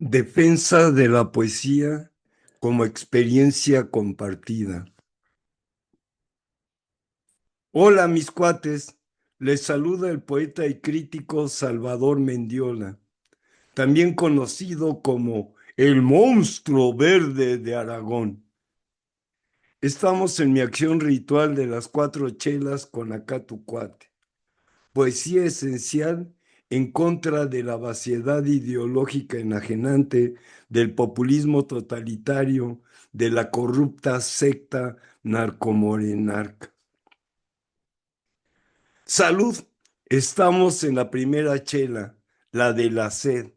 Defensa de la poesía como experiencia compartida. Hola, mis cuates. Les saluda el poeta y crítico Salvador Mendiola, también conocido como el monstruo verde de Aragón. Estamos en mi acción ritual de las cuatro chelas con acá tu cuate. Poesía esencial en contra de la vaciedad ideológica enajenante del populismo totalitario de la corrupta secta narcomorenarca. Salud, estamos en la primera chela, la de la sed.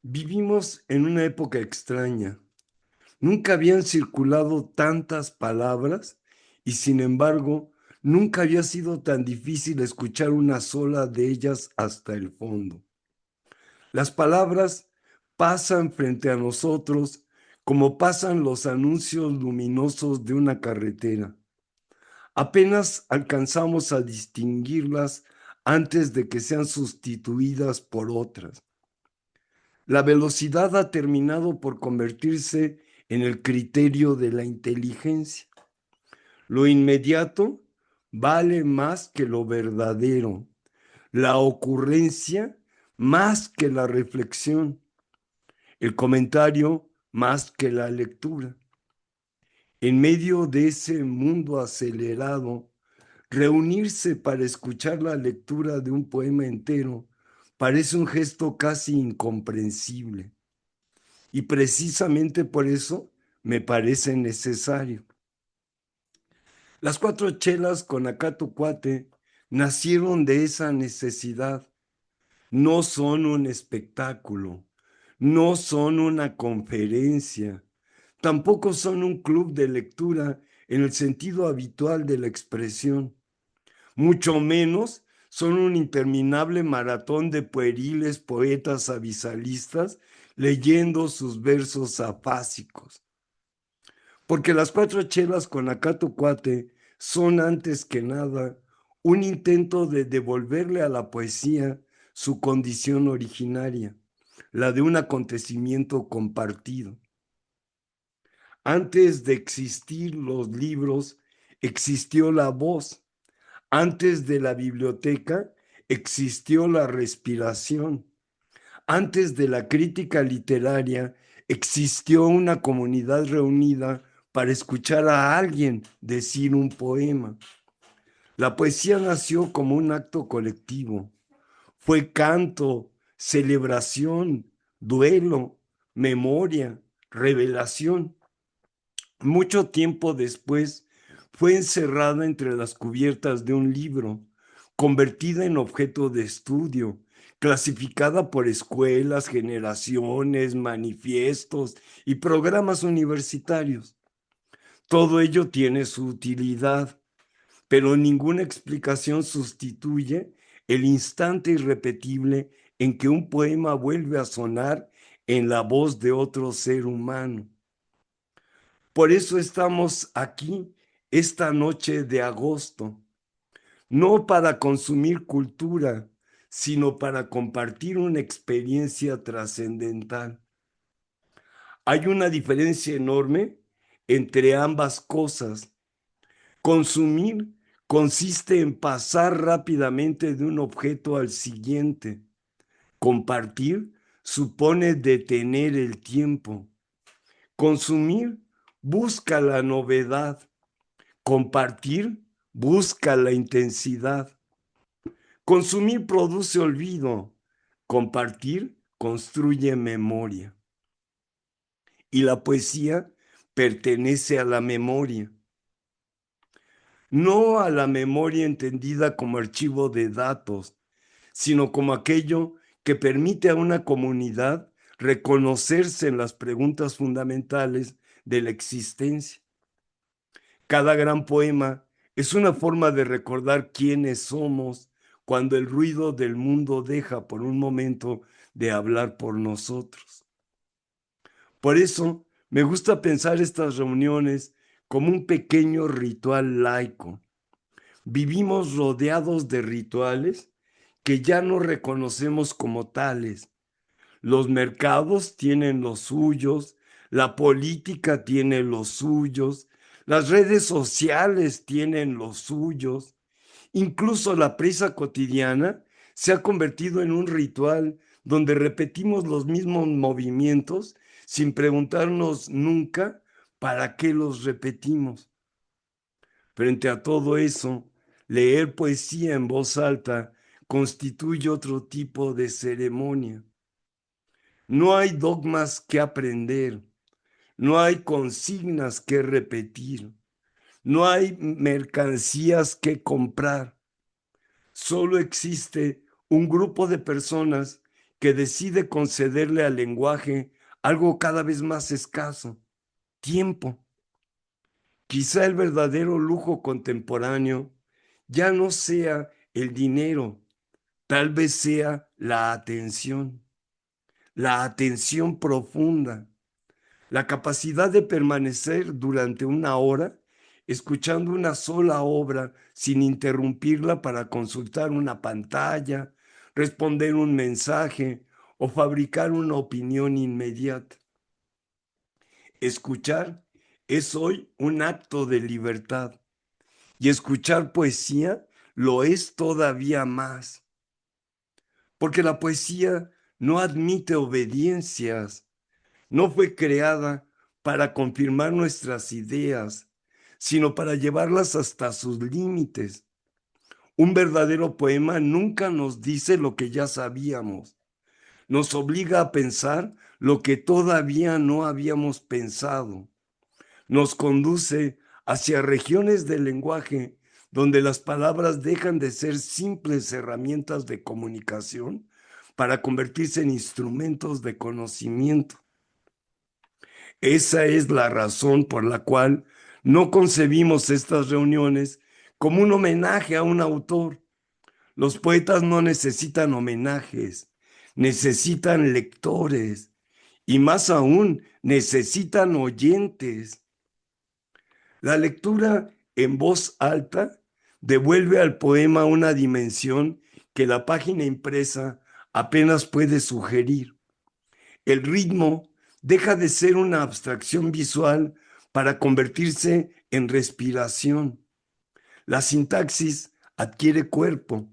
Vivimos en una época extraña. Nunca habían circulado tantas palabras y sin embargo, nunca había sido tan difícil escuchar una sola de ellas hasta el fondo. Las palabras pasan frente a nosotros como pasan los anuncios luminosos de una carretera. Apenas alcanzamos a distinguirlas antes de que sean sustituidas por otras. La velocidad ha terminado por convertirse en el criterio de la inteligencia. Lo inmediato vale más que lo verdadero, la ocurrencia más que la reflexión, el comentario más que la lectura. En medio de ese mundo acelerado, reunirse para escuchar la lectura de un poema entero parece un gesto casi incomprensible. Y precisamente por eso me parece necesario. Las cuatro chelas con Acato Cuate nacieron de esa necesidad. No son un espectáculo, no son una conferencia, tampoco son un club de lectura en el sentido habitual de la expresión, mucho menos son un interminable maratón de pueriles poetas avisalistas leyendo sus versos afásicos. Porque las cuatro chelas con Acato Cuate son antes que nada un intento de devolverle a la poesía su condición originaria, la de un acontecimiento compartido. Antes de existir los libros, existió la voz. Antes de la biblioteca, existió la respiración. Antes de la crítica literaria, existió una comunidad reunida para escuchar a alguien decir un poema. La poesía nació como un acto colectivo. Fue canto, celebración, duelo, memoria, revelación. Mucho tiempo después fue encerrada entre las cubiertas de un libro, convertida en objeto de estudio, clasificada por escuelas, generaciones, manifiestos y programas universitarios. Todo ello tiene su utilidad, pero ninguna explicación sustituye el instante irrepetible en que un poema vuelve a sonar en la voz de otro ser humano. Por eso estamos aquí esta noche de agosto, no para consumir cultura, sino para compartir una experiencia trascendental. Hay una diferencia enorme entre ambas cosas. Consumir consiste en pasar rápidamente de un objeto al siguiente. Compartir supone detener el tiempo. Consumir busca la novedad. Compartir busca la intensidad. Consumir produce olvido. Compartir construye memoria. Y la poesía pertenece a la memoria. No a la memoria entendida como archivo de datos, sino como aquello que permite a una comunidad reconocerse en las preguntas fundamentales de la existencia. Cada gran poema es una forma de recordar quiénes somos cuando el ruido del mundo deja por un momento de hablar por nosotros. Por eso me gusta pensar estas reuniones como un pequeño ritual laico. Vivimos rodeados de rituales que ya no reconocemos como tales. Los mercados tienen los suyos, la política tiene los suyos, las redes sociales tienen los suyos, incluso la prisa cotidiana se ha convertido en un ritual donde repetimos los mismos movimientos sin preguntarnos nunca para qué los repetimos. Frente a todo eso, leer poesía en voz alta constituye otro tipo de ceremonia. No hay dogmas que aprender, no hay consignas que repetir, no hay mercancías que comprar. Solo existe un grupo de personas que decide concederle al lenguaje algo cada vez más escaso: tiempo. Quizá el verdadero lujo contemporáneo ya no sea el dinero, tal vez sea la atención profunda, la capacidad de permanecer durante una hora escuchando una sola obra sin interrumpirla para consultar una pantalla, responder un mensaje o fabricar una opinión inmediata. Escuchar es hoy un acto de libertad y escuchar poesía lo es todavía más, porque la poesía no admite obediencias. No fue creada para confirmar nuestras ideas, sino para llevarlas hasta sus límites. Un verdadero poema nunca nos dice lo que ya sabíamos, nos obliga a pensar lo que todavía no habíamos pensado, nos conduce hacia regiones del lenguaje donde las palabras dejan de ser simples herramientas de comunicación para convertirse en instrumentos de conocimiento. Esa es la razón por la cual no concebimos estas reuniones como un homenaje a un autor. Los poetas no necesitan homenajes, necesitan lectores y más aún necesitan oyentes. La lectura en voz alta devuelve al poema una dimensión que la página impresa apenas puede sugerir. El ritmo deja de ser una abstracción visual para convertirse en respiración. La sintaxis adquiere cuerpo.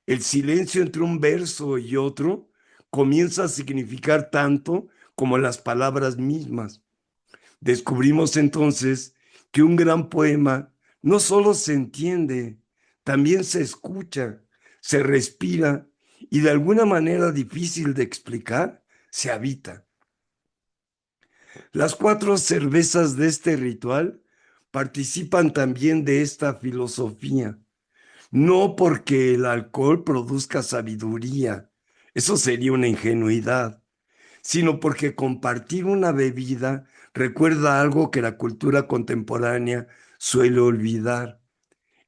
El silencio entre un verso y otro comienza a significar tanto como las palabras mismas. Descubrimos entonces que un gran poema no solo se entiende, también se escucha, se respira y de alguna manera difícil de explicar, se habita. Las 4 cervezas de este ritual participan también de esta filosofía, no porque el alcohol produzca sabiduría, eso sería una ingenuidad, sino porque compartir una bebida recuerda algo que la cultura contemporánea suele olvidar.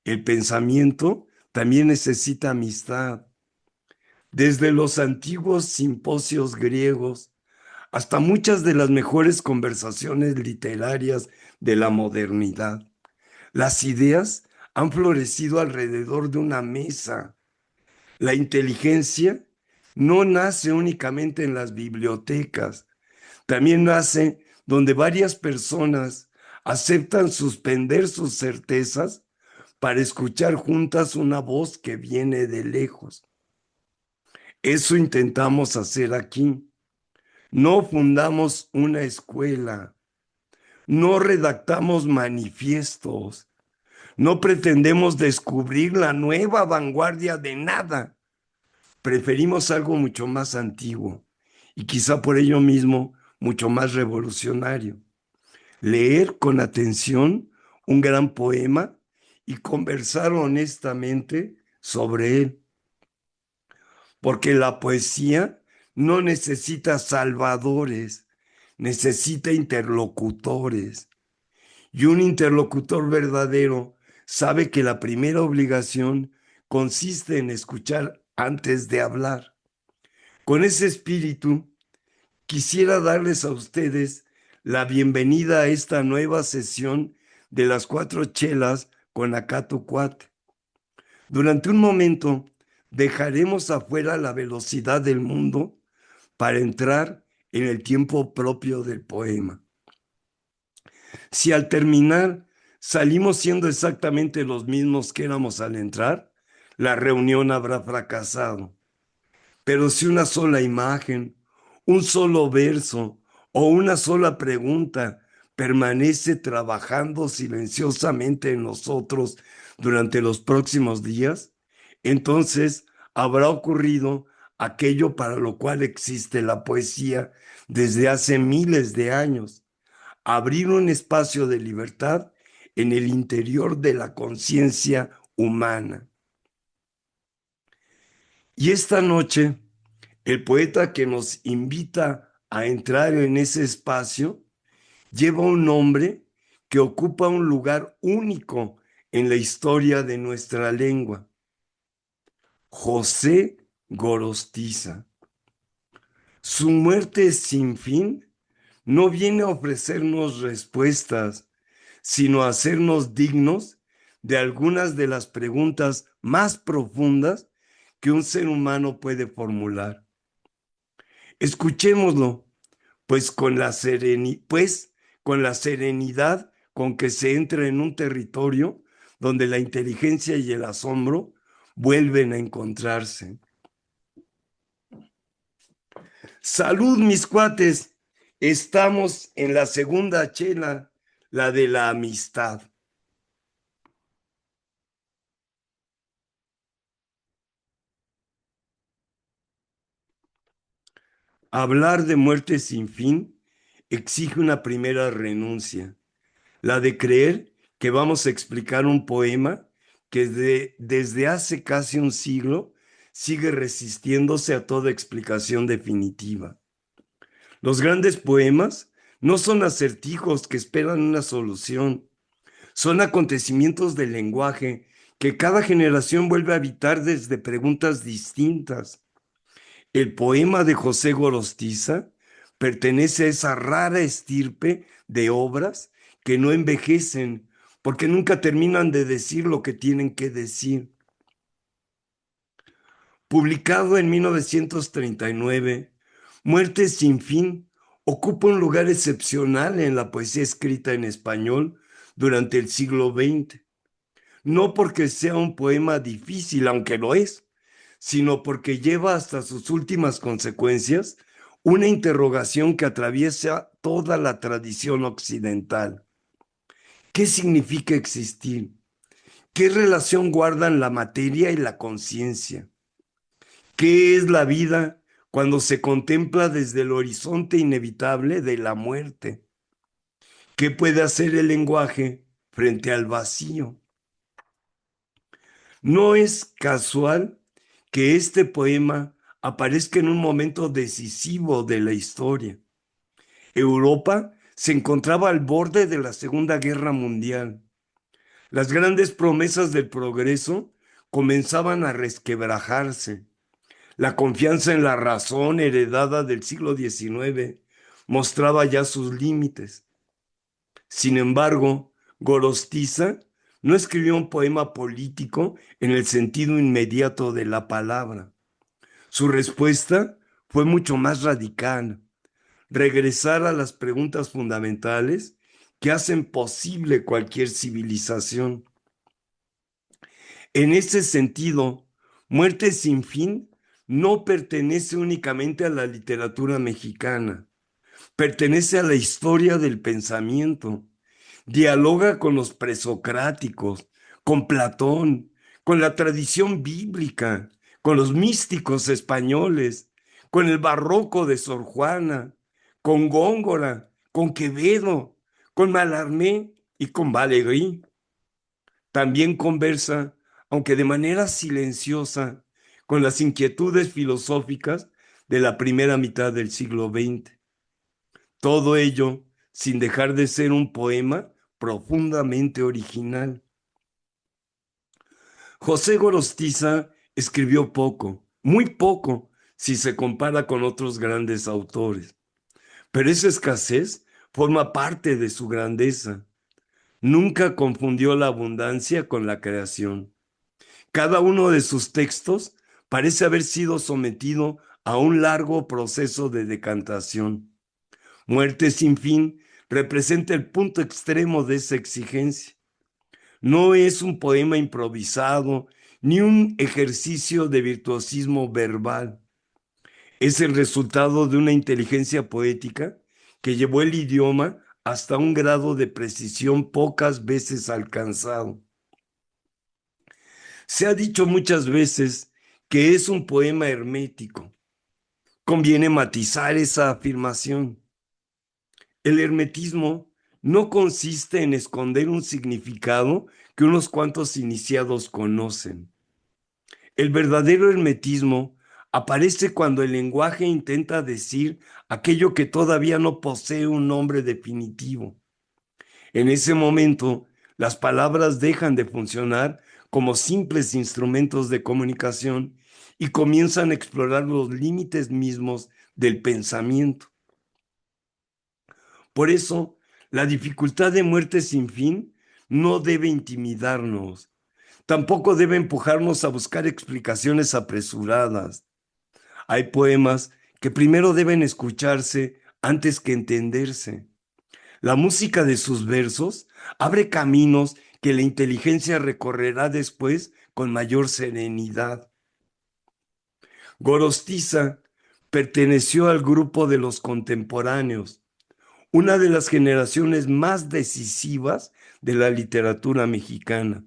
El pensamiento también necesita amistad. Desde los antiguos simposios griegos hasta muchas de las mejores conversaciones literarias de la modernidad, las ideas han florecido alrededor de una mesa. La inteligencia no nace únicamente en las bibliotecas, también nace donde varias personas aceptan suspender sus certezas para escuchar juntas una voz que viene de lejos. Eso intentamos hacer aquí. No fundamos una escuela, no redactamos manifiestos, no pretendemos descubrir la nueva vanguardia de nada. Preferimos algo mucho más antiguo y quizá por ello mismo mucho más revolucionario. Leer con atención un gran poema y conversar honestamente sobre él, porque la poesía no necesita salvadores, necesita interlocutores. Y un interlocutor verdadero sabe que la primera obligación consiste en escuchar antes de hablar. Con ese espíritu, quisiera darles a ustedes la bienvenida a esta nueva sesión de las 4 chelas con Acato Cuate. Durante un momento, dejaremos afuera la velocidad del mundo para entrar en el tiempo propio del poema. Si al terminar salimos siendo exactamente los mismos que éramos al entrar, la reunión habrá fracasado. Pero si una sola imagen, un solo verso o una sola pregunta permanece trabajando silenciosamente en nosotros durante los próximos días, entonces habrá ocurrido aquello para lo cual existe la poesía desde hace miles de años: abrir un espacio de libertad en el interior de la conciencia humana. Y esta noche, el poeta que nos invita a entrar en ese espacio lleva un nombre que ocupa un lugar único en la historia de nuestra lengua: José Gorostiza. Su muerte sin fin no viene a ofrecernos respuestas, sino a hacernos dignos de algunas de las preguntas más profundas que un ser humano puede formular. Escuchémoslo, con la serenidad con que se entra en un territorio donde la inteligencia y el asombro vuelven a encontrarse. Salud, mis cuates. Estamos en la segunda chela, la de la amistad. Hablar de muerte sin fin exige una primera renuncia, la de creer que vamos a explicar un poema que desde hace casi un siglo sigue resistiéndose a toda explicación definitiva. Los grandes poemas no son acertijos que esperan una solución, son acontecimientos del lenguaje que cada generación vuelve a habitar desde preguntas distintas. El poema de José Gorostiza pertenece a esa rara estirpe de obras que no envejecen porque nunca terminan de decir lo que tienen que decir. Publicado en 1939, Muerte sin fin ocupa un lugar excepcional en la poesía escrita en español durante el siglo XX. No porque sea un poema difícil, aunque lo es, sino porque lleva hasta sus últimas consecuencias una interrogación que atraviesa toda la tradición occidental. ¿Qué significa existir? ¿Qué relación guardan la materia y la conciencia? ¿Qué es la vida cuando se contempla desde el horizonte inevitable de la muerte? ¿Qué puede hacer el lenguaje frente al vacío? No es casual que este poema aparezca en un momento decisivo de la historia. Europa se encontraba al borde de la Segunda Guerra Mundial. Las grandes promesas del progreso comenzaban a resquebrajarse. La confianza en la razón heredada del siglo XIX mostraba ya sus límites. Sin embargo, Gorostiza no escribió un poema político en el sentido inmediato de la palabra. Su respuesta fue mucho más radical: regresar a las preguntas fundamentales que hacen posible cualquier civilización. En ese sentido, Muerte sin fin no pertenece únicamente a la literatura mexicana, pertenece a la historia del pensamiento. Dialoga con los presocráticos, con Platón, con la tradición bíblica, con los místicos españoles, con el barroco de Sor Juana, con Góngora, con Quevedo, con Mallarmé y con Valéry. También conversa, aunque de manera silenciosa, con las inquietudes filosóficas de la primera mitad del siglo XX. Todo ello sin dejar de ser un poema profundamente original. José Gorostiza escribió poco, muy poco, si se compara con otros grandes autores, pero esa escasez forma parte de su grandeza. Nunca confundió la abundancia con la creación. Cada uno de sus textos parece haber sido sometido a un largo proceso de decantación. Muerte sin fin representa el punto extremo de esa exigencia. No es un poema improvisado ni un ejercicio de virtuosismo verbal. Es el resultado de una inteligencia poética que llevó el idioma hasta un grado de precisión pocas veces alcanzado. Se ha dicho muchas veces que es un poema hermético. Conviene matizar esa afirmación. El hermetismo no consiste en esconder un significado que unos cuantos iniciados conocen. El verdadero hermetismo aparece cuando el lenguaje intenta decir aquello que todavía no posee un nombre definitivo. En ese momento, las palabras dejan de funcionar como simples instrumentos de comunicación y comienzan a explorar los límites mismos del pensamiento. Por eso, la dificultad de Muerte sin fin no debe intimidarnos, tampoco debe empujarnos a buscar explicaciones apresuradas. Hay poemas que primero deben escucharse antes que entenderse. La música de sus versos abre caminos que la inteligencia recorrerá después con mayor serenidad. Gorostiza perteneció al grupo de los contemporáneos, una de las generaciones más decisivas de la literatura mexicana.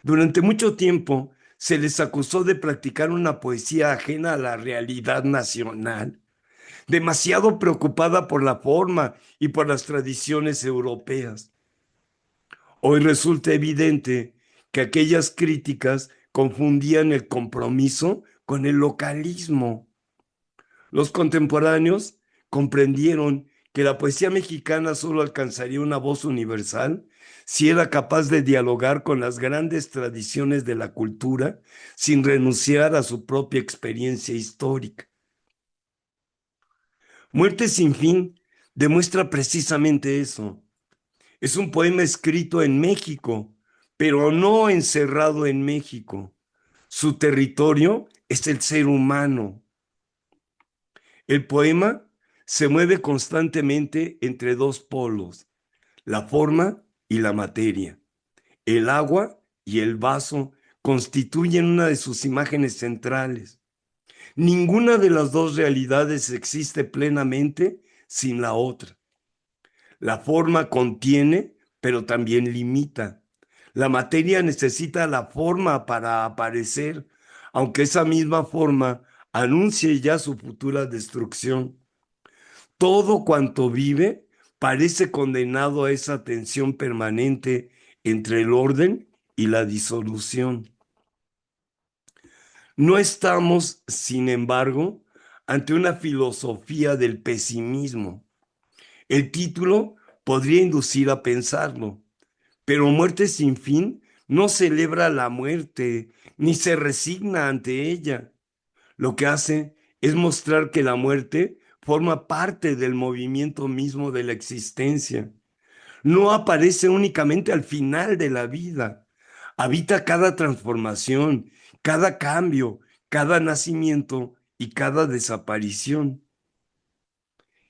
Durante mucho tiempo se les acusó de practicar una poesía ajena a la realidad nacional, demasiado preocupada por la forma y por las tradiciones europeas. Hoy resulta evidente que aquellas críticas confundían el compromiso con el localismo. Los contemporáneos comprendieron que la poesía mexicana solo alcanzaría una voz universal si era capaz de dialogar con las grandes tradiciones de la cultura sin renunciar a su propia experiencia histórica. Muerte sin fin demuestra precisamente eso. Es un poema escrito en México, pero no encerrado en México. Su territorio es el ser humano. El poema se mueve constantemente entre dos polos, la forma y la materia. El agua y el vaso constituyen una de sus imágenes centrales. Ninguna de las dos realidades existe plenamente sin la otra. La forma contiene, pero también limita. La materia necesita la forma para aparecer, aunque esa misma forma anuncie ya su futura destrucción. Todo cuanto vive parece condenado a esa tensión permanente entre el orden y la disolución. No estamos, sin embargo, ante una filosofía del pesimismo. El título podría inducir a pensarlo, pero Muerte sin fin no celebra la muerte ni se resigna ante ella. Lo que hace es mostrar que la muerte forma parte del movimiento mismo de la existencia. No aparece únicamente al final de la vida. Habita cada transformación, cada cambio, cada nacimiento y cada desaparición.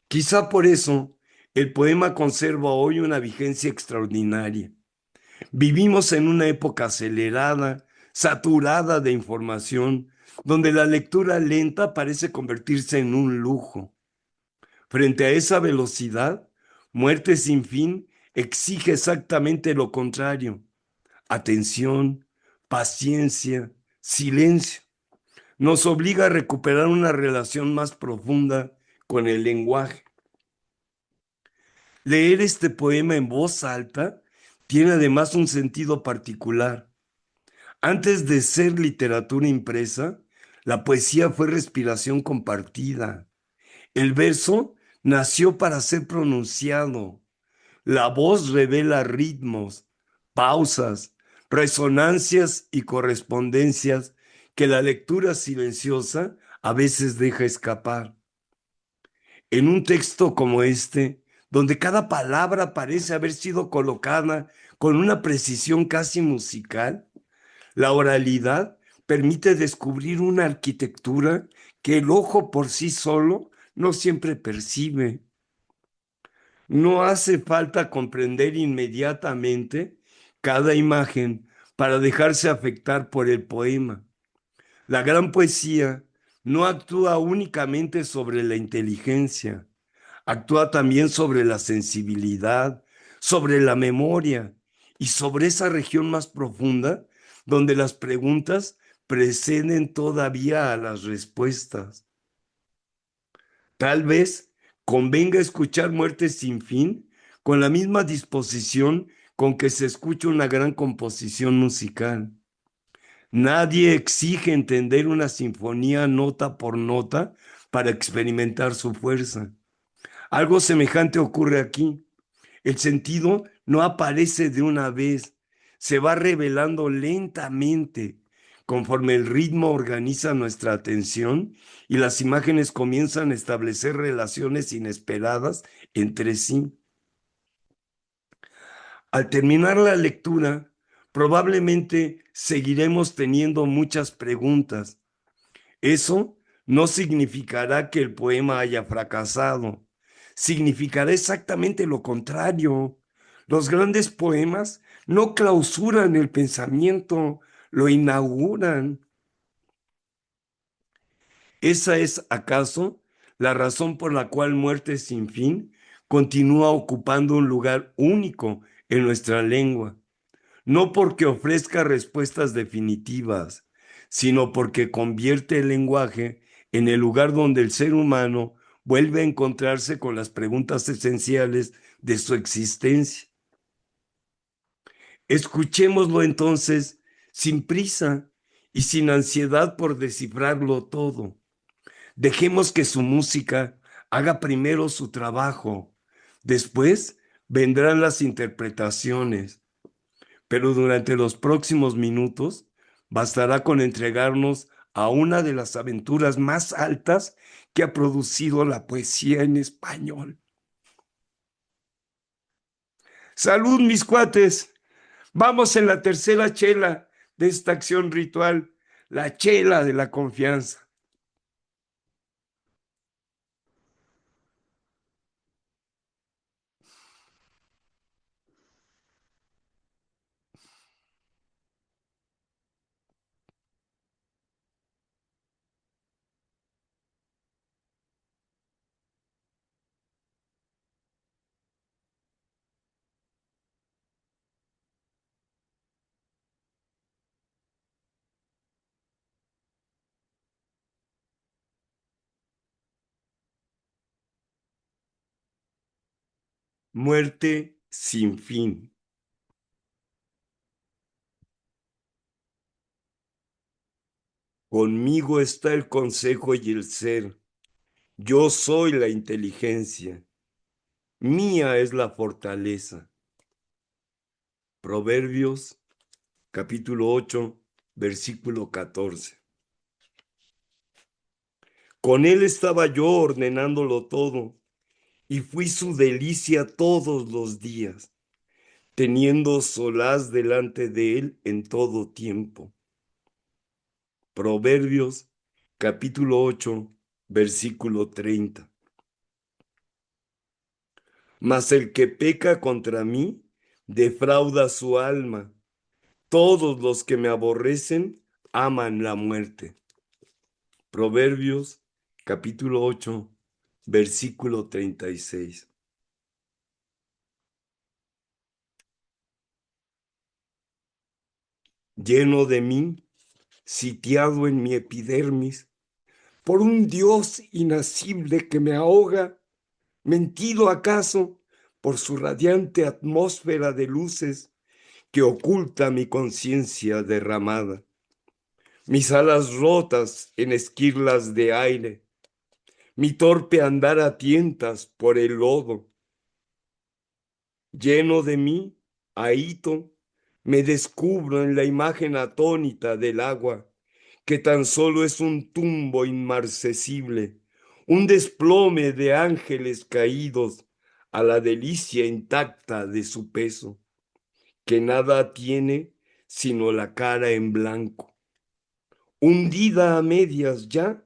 Quizá por eso el poema conserva hoy una vigencia extraordinaria. Vivimos en una época acelerada, saturada de información, donde la lectura lenta parece convertirse en un lujo. Frente a esa velocidad, Muerte sin fin exige exactamente lo contrario: atención, paciencia, silencio. Nos obliga a recuperar una relación más profunda con el lenguaje. Leer este poema en voz alta tiene además un sentido particular. Antes de ser literatura impresa, la poesía fue respiración compartida. El verso nació para ser pronunciado. La voz revela ritmos, pausas, resonancias y correspondencias que la lectura silenciosa a veces deja escapar. En un texto como este, donde cada palabra parece haber sido colocada con una precisión casi musical, la oralidad permite descubrir una arquitectura que el ojo por sí solo no siempre percibe. No hace falta comprender inmediatamente cada imagen para dejarse afectar por el poema. La gran poesía no actúa únicamente sobre la inteligencia, actúa también sobre la sensibilidad, sobre la memoria y sobre esa región más profunda donde las preguntas preceden todavía a las respuestas. Tal vez convenga escuchar Muerte sin fin con la misma disposición con que se escucha una gran composición musical. Nadie exige entender una sinfonía nota por nota para experimentar su fuerza. Algo semejante ocurre aquí. El sentido no aparece de una vez, se va revelando lentamente conforme el ritmo organiza nuestra atención y las imágenes comienzan a establecer relaciones inesperadas entre sí. Al terminar la lectura, probablemente seguiremos teniendo muchas preguntas. Eso no significará que el poema haya fracasado. Significará exactamente lo contrario. Los grandes poemas no clausuran el pensamiento, lo inauguran. ¿Esa es acaso la razón por la cual Muerte sin fin continúa ocupando un lugar único en nuestra lengua? No porque ofrezca respuestas definitivas, sino porque convierte el lenguaje en el lugar donde el ser humano vuelve a encontrarse con las preguntas esenciales de su existencia. Escuchémoslo entonces sin prisa y sin ansiedad por descifrarlo todo. Dejemos que su música haga primero su trabajo. Después vendrán las interpretaciones, pero durante los próximos minutos bastará con entregarnos a una de las aventuras más altas que ha producido la poesía en español. Salud, mis cuates. Vamos en la tercera chela de esta acción ritual, la chela de la confianza. Muerte sin fin. Conmigo está el consejo y el ser. Yo soy la inteligencia. Mía es la fortaleza. Proverbios capítulo 8, versículo 14. Con él estaba yo ordenándolo todo, y fui su delicia todos los días, teniendo solaz delante de él en todo tiempo. Proverbios capítulo 8, versículo 30. Mas el que peca contra mí, defrauda su alma. Todos los que me aborrecen aman la muerte. Proverbios capítulo 8, versículo 36. Lleno de mí, sitiado en mi epidermis, por un Dios inacible que me ahoga, mentido acaso por su radiante atmósfera de luces que oculta mi conciencia derramada, mis alas rotas en esquirlas de aire, mi torpe andar a tientas por el lodo. Lleno de mí, ahito, me descubro en la imagen atónita del agua, que tan solo es un tumbo inmarcesible, un desplome de ángeles caídos a la delicia intacta de su peso, que nada tiene sino la cara en blanco. hundida a medias ya,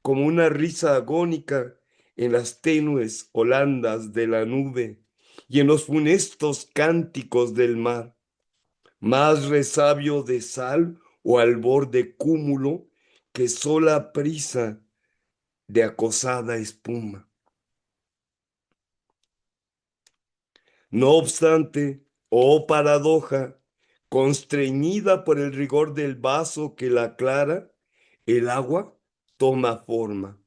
como una risa agónica en las tenues holandas de la nube y en los funestos cánticos del mar, más resabio de sal o albor de cúmulo que sola prisa de acosada espuma. No obstante, oh paradoja, constreñida por el rigor del vaso que la aclara, el agua toma forma.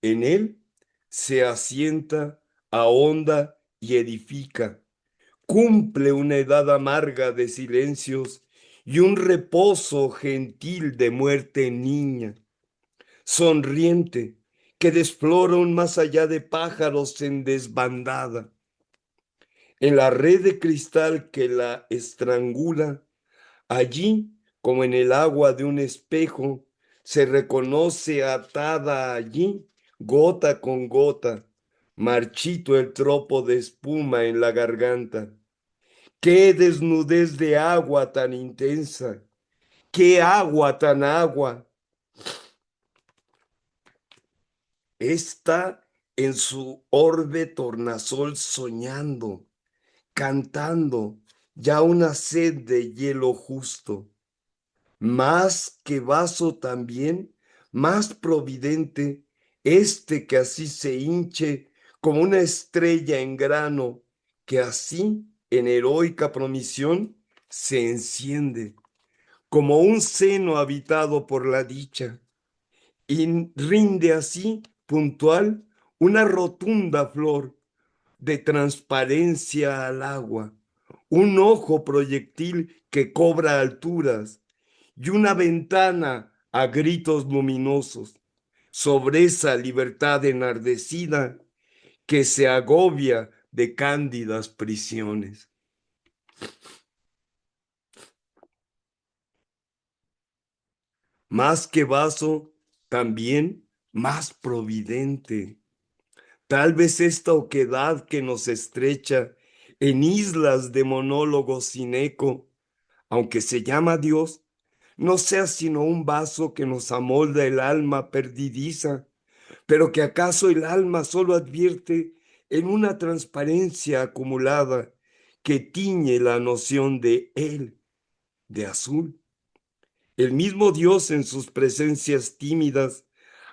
En él se asienta, ahonda y edifica, cumple una edad amarga de silencios y un reposo gentil de muerte niña, sonriente, que desflora un más allá de pájaros en desbandada. En la red de cristal que la estrangula, allí, como en el agua de un espejo, se reconoce atada allí, gota con gota, marchito el tropo de espuma en la garganta. ¡Qué desnudez de agua tan intensa! ¡Qué agua tan agua! Está en su orbe tornasol soñando, cantando ya una sed de hielo justo. Más que vaso también, más providente, este que así se hinche como una estrella en grano, que así en heroica promisión se enciende, como un seno habitado por la dicha, y rinde así puntual una rotunda flor de transparencia al agua, un ojo proyectil que cobra alturas y una ventana a gritos luminosos sobre esa libertad enardecida que se agobia de cándidas prisiones. Más que vaso, también más providente. Tal vez esta oquedad que nos estrecha en islas de monólogos sin eco, aunque se llama Dios, no sea sino un vaso que nos amolda el alma perdidiza, pero que acaso el alma solo advierte en una transparencia acumulada que tiñe la noción de él, de azul. El mismo Dios en sus presencias tímidas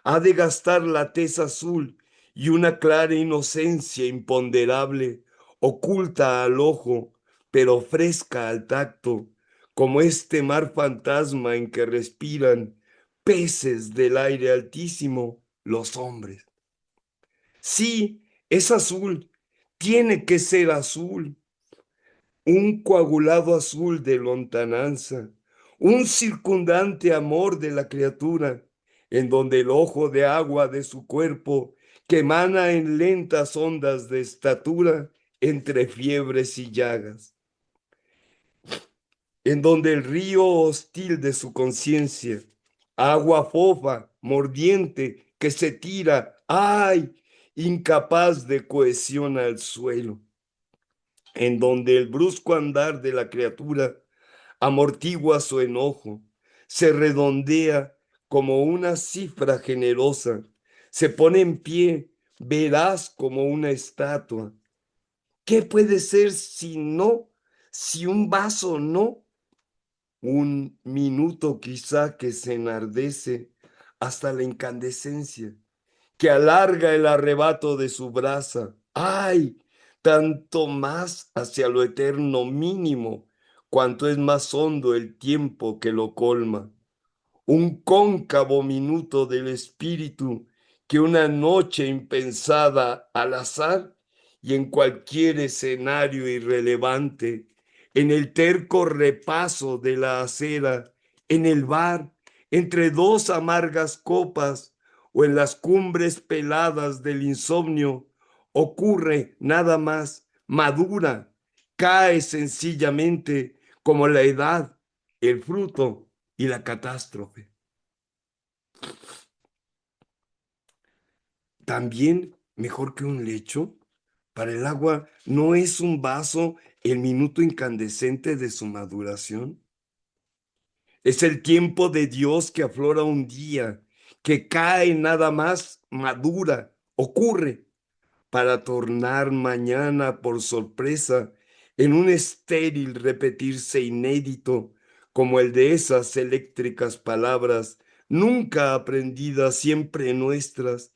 ha de gastar la tez azul y una clara inocencia imponderable, oculta al ojo, pero fresca al tacto, como este mar fantasma en que respiran peces del aire altísimo los hombres. Sí, es azul, tiene que ser azul, un coagulado azul de lontananza, un circundante amor de la criatura, en donde el ojo de agua de su cuerpo, que emana en lentas ondas de estatura entre fiebres y llagas, en donde el río hostil de su conciencia, agua fofa, mordiente, que se tira, ¡ay!, incapaz de cohesión al suelo, en donde el brusco andar de la criatura amortigua su enojo, se redondea como una cifra generosa, se pone en pie, veraz como una estatua. ¿Qué puede ser si no, si un vaso no? Un minuto quizá que se enardece hasta la incandescencia, que alarga el arrebato de su brasa. ¡Ay! Tanto más hacia lo eterno mínimo, cuanto es más hondo el tiempo que lo colma. Un cóncavo minuto del espíritu que una noche impensada al azar y en cualquier escenario irrelevante, en el terco repaso de la acera, en el bar, entre dos amargas copas o en las cumbres peladas del insomnio, ocurre nada más, madura, cae sencillamente como la edad, el fruto y la catástrofe. También, mejor que un lecho, para el agua no es un vaso el minuto incandescente de su maduración. Es el tiempo de Dios que aflora un día, que cae nada más, madura, ocurre, para tornar mañana por sorpresa en un estéril repetirse inédito, como el de esas eléctricas palabras nunca aprendidas, siempre nuestras,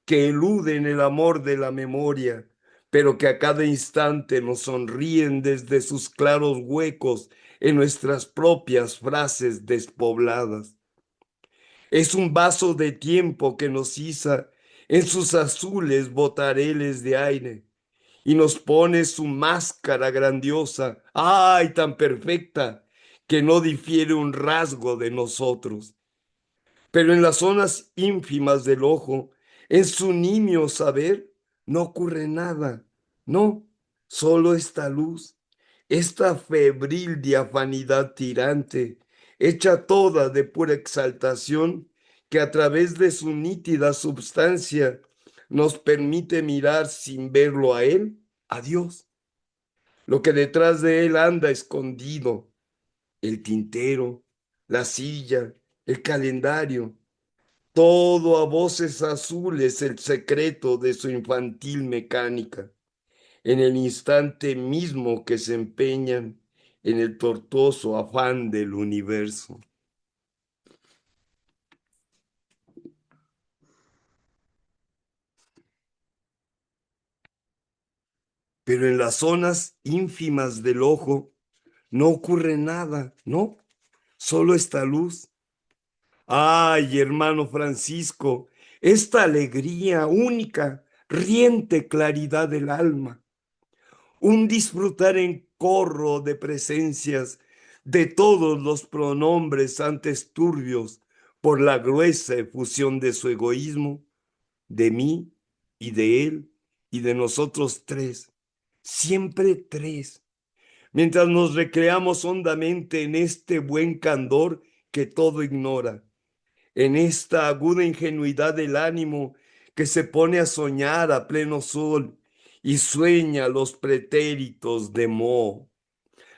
que eluden el amor de la memoria, pero que a cada instante nos sonríen desde sus claros huecos en nuestras propias frases despobladas. Es un vaso de tiempo que nos iza en sus azules botareles de aire y nos pone su máscara grandiosa, ay, tan perfecta, que no difiere un rasgo de nosotros. Pero en las zonas ínfimas del ojo, en su nimio saber, no ocurre nada, no, solo esta luz, esta febril diafanidad tirante, hecha toda de pura exaltación, que a través de su nítida substancia nos permite mirar sin verlo a él, a Dios, lo que detrás de él anda escondido, el tintero, la silla, el calendario, todo a voces azules el secreto de su infantil mecánica, en el instante mismo que se empeñan en el tortuoso afán del universo. Pero en las zonas ínfimas del ojo no ocurre nada, ¿no? Solo esta luz. Ay, hermano Francisco, esta alegría única, riente claridad del alma, un disfrutar en corro de presencias de todos los pronombres antes turbios por la gruesa efusión de su egoísmo, de mí y de él y de nosotros tres, siempre tres, mientras nos recreamos hondamente en este buen candor que todo ignora, en esta aguda ingenuidad del ánimo que se pone a soñar a pleno sol y sueña los pretéritos de Mo,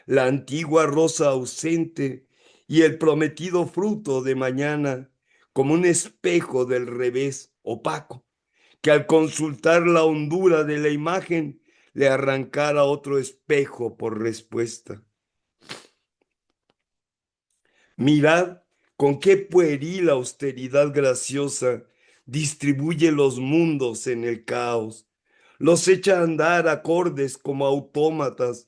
la antigua rosa ausente y el prometido fruto de mañana, como un espejo del revés opaco, que al consultar la hondura de la imagen le arrancara otro espejo por respuesta. Mirad con qué pueril austeridad graciosa distribuye los mundos en el caos, los echa a andar acordes como autómatas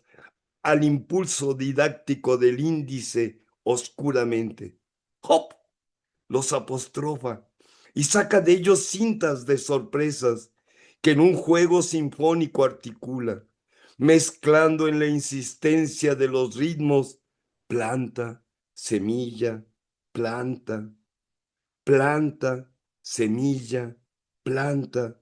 al impulso didáctico del índice oscuramente. ¡Hop! Los apostrofa y saca de ellos cintas de sorpresas que en un juego sinfónico articula, mezclando en la insistencia de los ritmos planta, semilla, planta, planta, semilla, planta,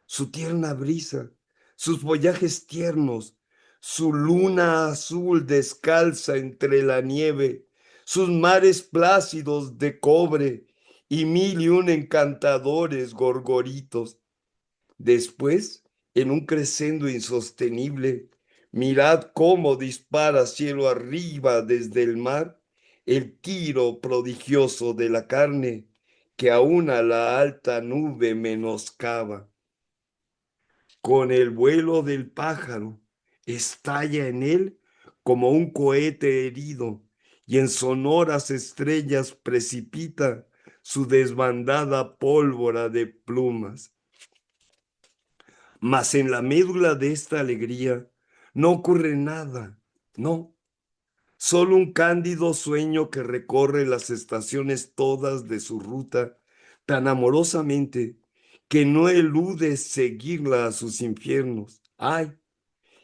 su tierna brisa, sus follajes tiernos, su luna azul descalza entre la nieve, sus mares plácidos de cobre y mil y un encantadores gorgoritos. Después, en un crescendo insostenible, mirad cómo dispara cielo arriba desde el mar el tiro prodigioso de la carne que aún a la alta nube menoscaba. Con el vuelo del pájaro, estalla en él como un cohete herido y en sonoras estrellas precipita su desbandada pólvora de plumas. Mas en la médula de esta alegría no ocurre nada, no, solo un cándido sueño que recorre las estaciones todas de su ruta tan amorosamente que no elude seguirla a sus infiernos. Ay,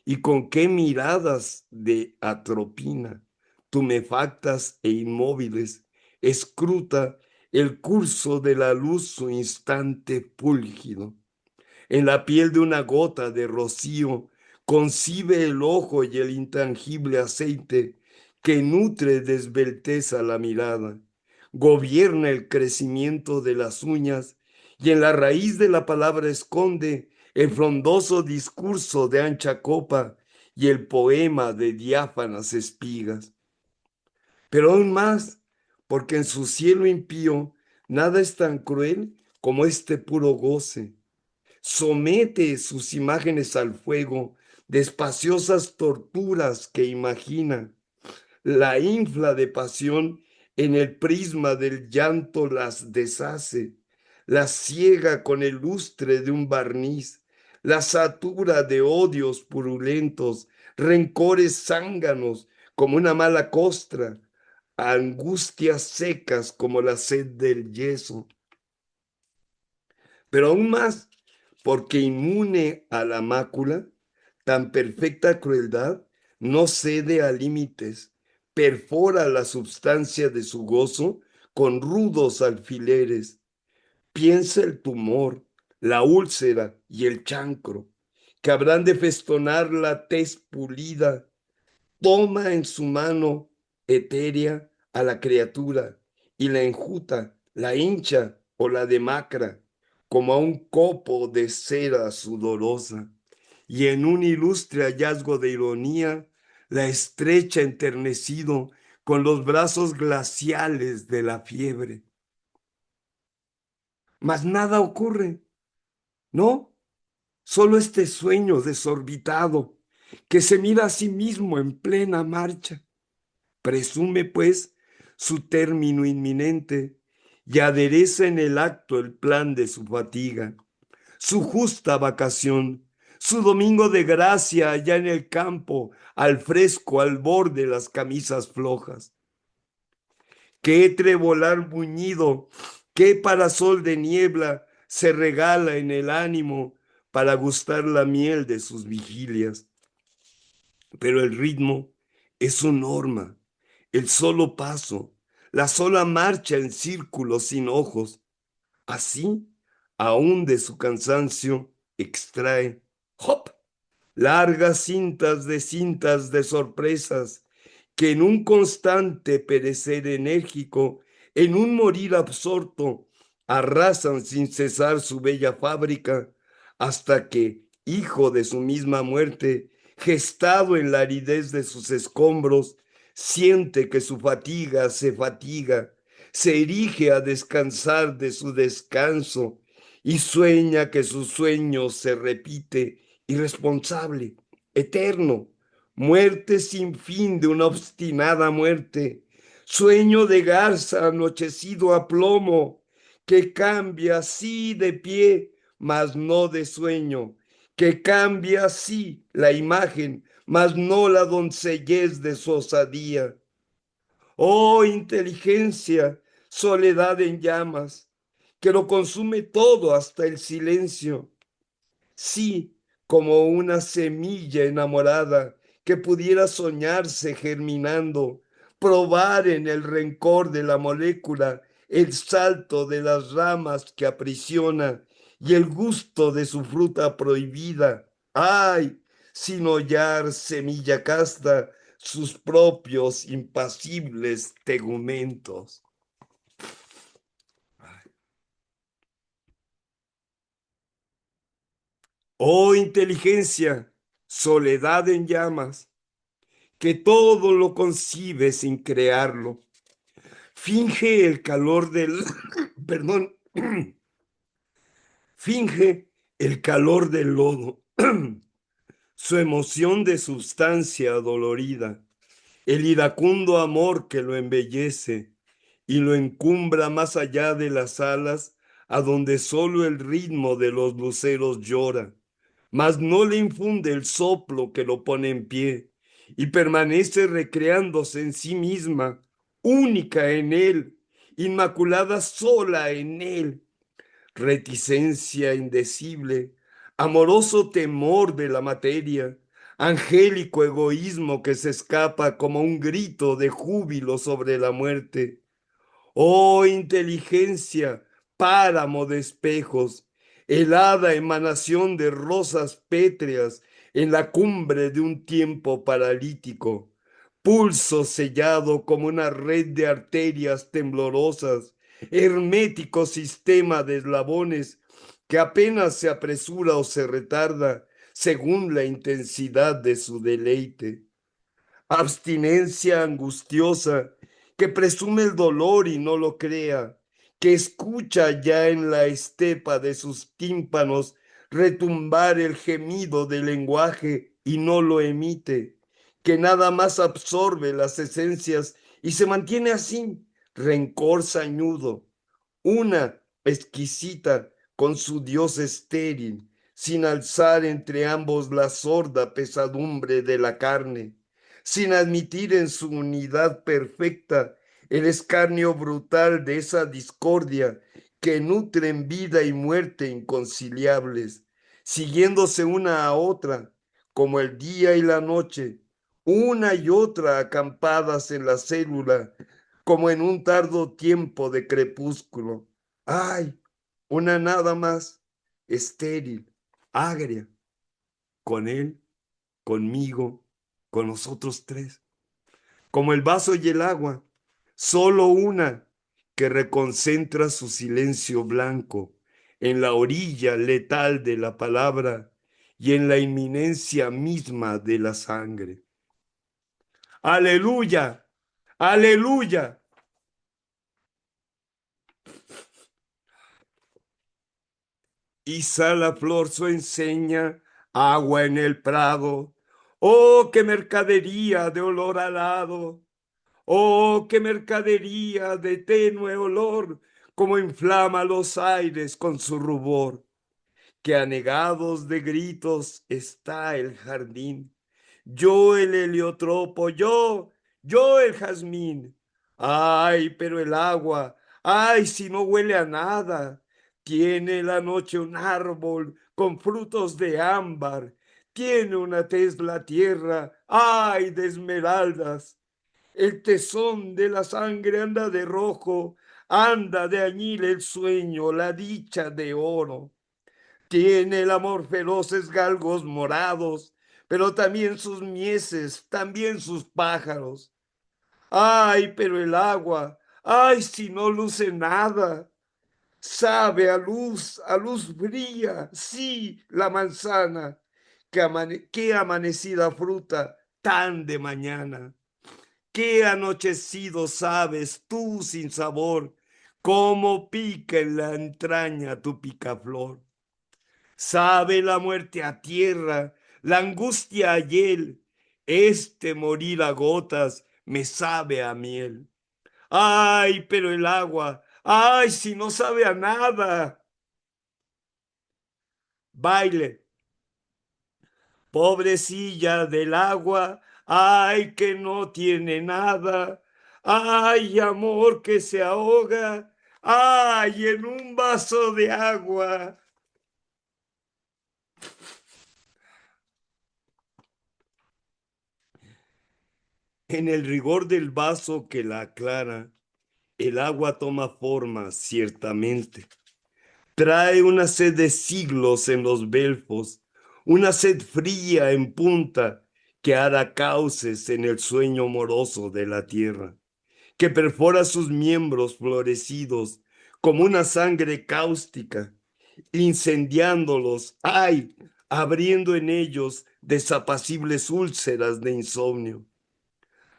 y con qué miradas de atropina, tumefactas e inmóviles, escruta el curso de la luz su instante fúlgido. En la piel de una gota de rocío concibe el ojo y el intangible aceite que nutre de esbelteza la mirada, gobierna el crecimiento de las uñas y en la raíz de la palabra esconde el frondoso discurso de ancha copa y el poema de diáfanas espigas. Pero aún más, porque en su cielo impío nada es tan cruel como este puro goce. Somete sus imágenes al fuego de espaciosas torturas que imagina, la infla de pasión, en el prisma del llanto las deshace, las ciega con el lustre de un barniz, la satura de odios purulentos, rencores zánganos como una mala costra, angustias secas como la sed del yeso. Pero aún más, porque inmune a la mácula, tan perfecta crueldad no cede a límites, perfora la substancia de su gozo con rudos alfileres. Piensa el tumor, la úlcera y el chancro, que habrán de festonar la tez pulida. Toma en su mano etérea a la criatura y la enjuta, la hincha o la demacra como a un copo de cera sudorosa, y en un ilustre hallazgo de ironía la estrecha enternecido con los brazos glaciales de la fiebre. Mas nada ocurre, ¿no? Solo este sueño desorbitado que se mira a sí mismo en plena marcha. Presume, pues, su término inminente y adereza en el acto el plan de su fatiga, su justa vacación, su domingo de gracia allá en el campo, al fresco, al borde las camisas flojas. Qué trebolar buñido, qué parasol de niebla se regala en el ánimo para gustar la miel de sus vigilias. Pero el ritmo es su norma, el solo paso, la sola marcha en círculo sin ojos. Así, aún de su cansancio, extrae, ¡hop!, largas cintas de sorpresas que en un constante perecer enérgico, en un morir absorto, arrasan sin cesar su bella fábrica, hasta que, hijo de su misma muerte, gestado en la aridez de sus escombros, siente que su fatiga se fatiga, se erige a descansar de su descanso y sueña que su sueño se repite irresponsable, eterno, muerte sin fin de una obstinada muerte, sueño de garza anochecido a plomo, que cambia así de pie, mas no de sueño, que cambia así la imagen, mas no la doncellez de su osadía. Oh inteligencia, soledad en llamas, que lo consume todo hasta el silencio. Sí, como una semilla enamorada que pudiera soñarse germinando, probar en el rencor de la molécula el salto de las ramas que aprisiona y el gusto de su fruta prohibida. ¡Ay! Sin hollar semilla casta sus propios impasibles tegumentos. Oh inteligencia, soledad en llamas, que todo lo concibe sin crearlo. Finge el calor del, perdón, finge el calor del lodo, su emoción de sustancia dolorida, el iracundo amor que lo embellece y lo encumbra más allá de las alas, a donde solo el ritmo de los luceros llora, mas no le infunde el soplo que lo pone en pie, y permanece recreándose en sí misma, única en él, inmaculada sola en él, reticencia indecible, amoroso temor de la materia, angélico egoísmo que se escapa como un grito de júbilo sobre la muerte. Oh inteligencia, páramo de espejos, helada emanación de rosas pétreas en la cumbre de un tiempo paralítico, pulso sellado como una red de arterias temblorosas, hermético sistema de eslabones que apenas se apresura o se retarda según la intensidad de su deleite. Abstinencia angustiosa que presume el dolor y no lo crea, que escucha ya en la estepa de sus tímpanos retumbar el gemido del lenguaje y no lo emite, que nada más absorbe las esencias y se mantiene así, rencor sañudo, una exquisita con su dios estéril, sin alzar entre ambos la sorda pesadumbre de la carne, sin admitir en su unidad perfecta el escarnio brutal de esa discordia que nutren vida y muerte inconciliables, siguiéndose una a otra, como el día y la noche, una y otra acampadas en la célula, como en un tardo tiempo de crepúsculo. ¡Ay! Una nada más, estéril, agria, con él, conmigo, con nosotros tres, como el vaso y el agua, solo una que reconcentra su silencio blanco en la orilla letal de la palabra y en la inminencia misma de la sangre. Aleluya, aleluya. Y la flor su enseña, agua en el prado. Oh, qué mercadería de olor alado. Oh, qué mercadería de tenue olor, como inflama los aires con su rubor, que anegados de gritos está el jardín. Yo el heliotropo, yo el jazmín. Ay, pero el agua, ay, si no huele a nada. Tiene la noche un árbol con frutos de ámbar. Tiene una tez la tierra, ay, de esmeraldas. El tesón de la sangre anda de rojo, anda de añil el sueño, la dicha de oro. Tiene el amor feroces galgos morados, pero también sus mieses, también sus pájaros. Ay, pero el agua, ay, si no luce nada. Sabe a luz fría, sí, la manzana, qué amanecida fruta tan de mañana. Qué anochecido sabes tú sin sabor, cómo pica en la entraña tu picaflor. Sabe la muerte a tierra, la angustia a hiel, este morir a gotas me sabe a miel. Ay, pero el agua, ay, si no sabe a nada. Baile, pobrecilla del agua, ay, que no tiene nada. Ay, amor que se ahoga, ay, en un vaso de agua. En el rigor del vaso que la aclara, el agua toma forma, ciertamente. Trae una sed de siglos en los belfos, una sed fría en punta que hará cauces en el sueño moroso de la tierra, que perfora sus miembros florecidos como una sangre cáustica, incendiándolos, ay, abriendo en ellos desapacibles úlceras de insomnio.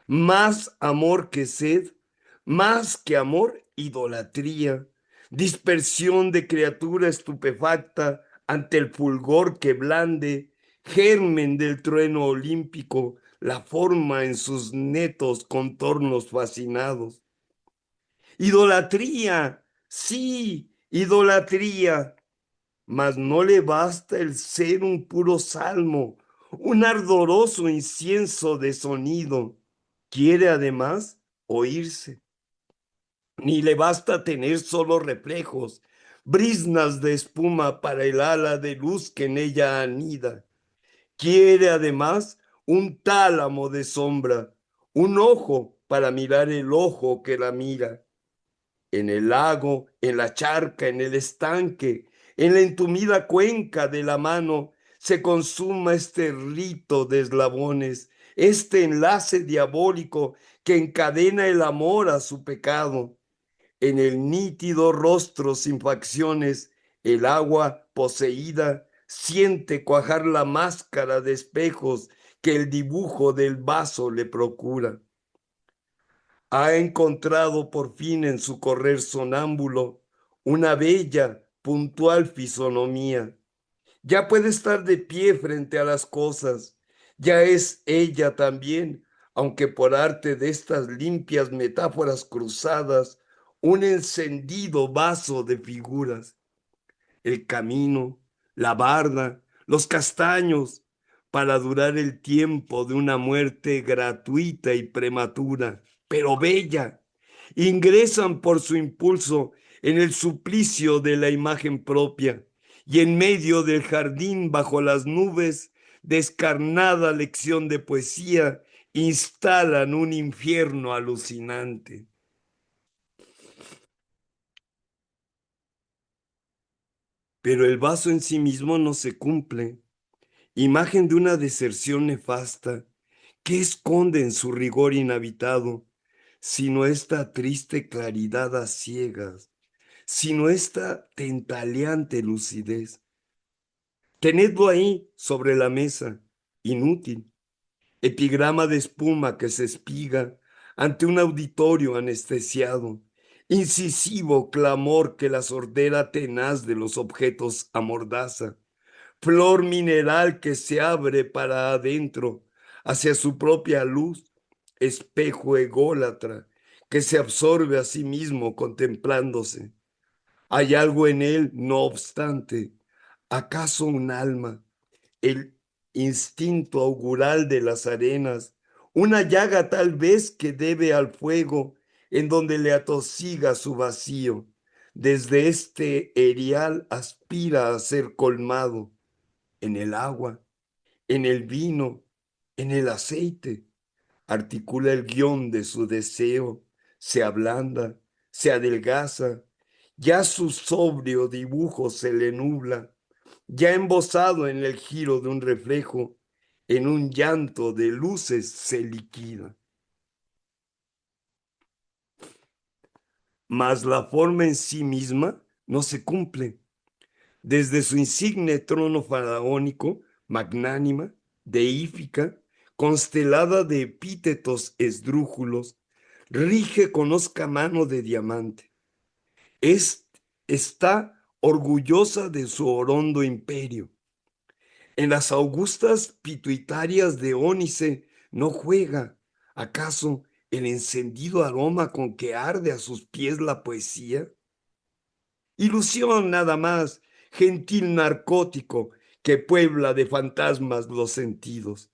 Más amor que sed, más que amor, idolatría, dispersión de criatura estupefacta ante el fulgor que blande, germen del trueno olímpico, la forma en sus netos contornos fascinados. Idolatría, sí, idolatría, mas no le basta el ser un puro salmo, un ardoroso incienso de sonido. Quiere además oírse. Ni le basta tener solo reflejos, briznas de espuma para el ala de luz que en ella anida. Quiere además un tálamo de sombra, un ojo para mirar el ojo que la mira. En el lago, en la charca, en el estanque, en la entumida cuenca de la mano, se consuma este rito de eslabones, este enlace diabólico que encadena el amor a su pecado. En el nítido rostro sin facciones, el agua poseída siente cuajar la máscara de espejos que el dibujo del vaso le procura. Ha encontrado por fin en su correr sonámbulo una bella, puntual fisonomía. Ya puede estar de pie frente a las cosas. Ya es ella también, aunque por arte de estas limpias metáforas cruzadas, un encendido vaso de figuras. El camino, la barda, los castaños, para durar el tiempo de una muerte gratuita y prematura, pero bella. Ingresan por su impulso en el suplicio de la imagen propia y en medio del jardín bajo las nubes, descarnada lección de poesía, instalan un infierno alucinante. Pero el vaso en sí mismo no se cumple. Imagen de una deserción nefasta, ¿qué esconde en su rigor inhabitado, sino esta triste claridad a ciegas, sino esta tentaleante lucidez? Tenedlo ahí sobre la mesa, inútil, epigrama de espuma que se espiga ante un auditorio anestesiado, incisivo clamor que la sordera tenaz de los objetos amordaza, flor mineral que se abre para adentro, hacia su propia luz, espejo ególatra que se absorbe a sí mismo contemplándose. Hay algo en él, no obstante, acaso un alma, el instinto augural de las arenas, una llaga tal vez que debe al fuego en donde le atosiga su vacío. Desde este erial aspira a ser colmado en el agua, en el vino, en el aceite. Articula el guión de su deseo, se ablanda, se adelgaza, ya su sobrio dibujo se le nubla, ya embosado en el giro de un reflejo, en un llanto de luces se liquida. Mas la forma en sí misma no se cumple. Desde su insigne trono faraónico, magnánima, deífica, constelada de epítetos esdrújulos, rige con osca mano de diamante. Es, está orgullosa de su orondo imperio. En las augustas pituitarias de ónice no juega, ¿acaso el encendido aroma con que arde a sus pies la poesía? Ilusión nada más, gentil narcótico que puebla de fantasmas los sentidos.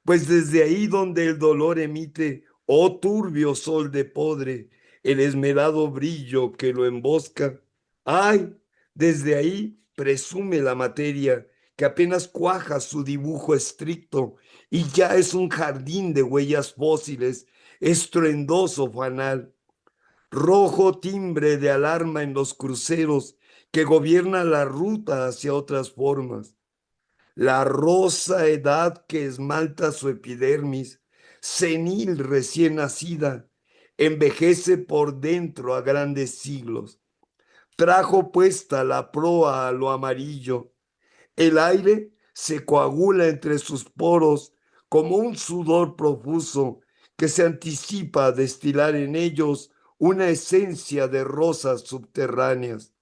Pues desde ahí donde el dolor emite, oh turbio sol de podre, el esmerado brillo que lo embosca, ay, desde ahí presume la materia que apenas cuaja su dibujo estricto y ya es un jardín de huellas fósiles, estruendoso fanal, rojo timbre de alarma en los cruceros que gobierna la ruta hacia otras formas. La rosa edad que esmalta su epidermis, senil recién nacida, envejece por dentro a grandes siglos. Trajo puesta la proa a lo amarillo. El aire se coagula entre sus poros como un sudor profuso que se anticipa a destilar en ellos una esencia de rosas subterráneas.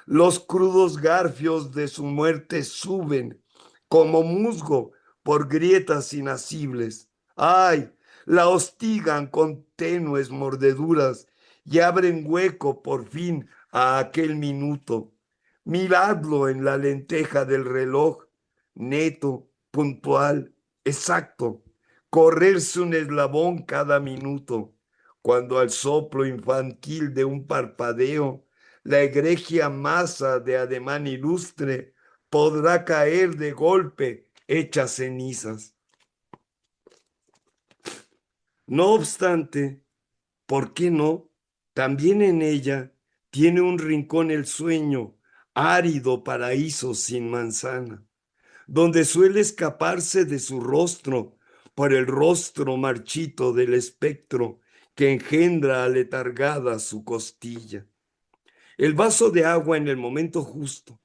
Los crudos garfios de su muerte suben como musgo por grietas inasibles. ¡Ay! La hostigan con tenues mordeduras y abren hueco por fin a aquel minuto. Miradlo en la lenteja del reloj, neto, puntual, exacto. Correrse un eslabón cada minuto, cuando al soplo infantil de un parpadeo la egregia masa de ademán ilustre podrá caer de golpe hecha cenizas. No obstante, ¿por qué no? También en ella tiene un rincón el sueño, árido paraíso sin manzana, donde suele escaparse de su rostro por el rostro marchito del espectro que engendra aletargada su costilla. El vaso de agua en el momento justo,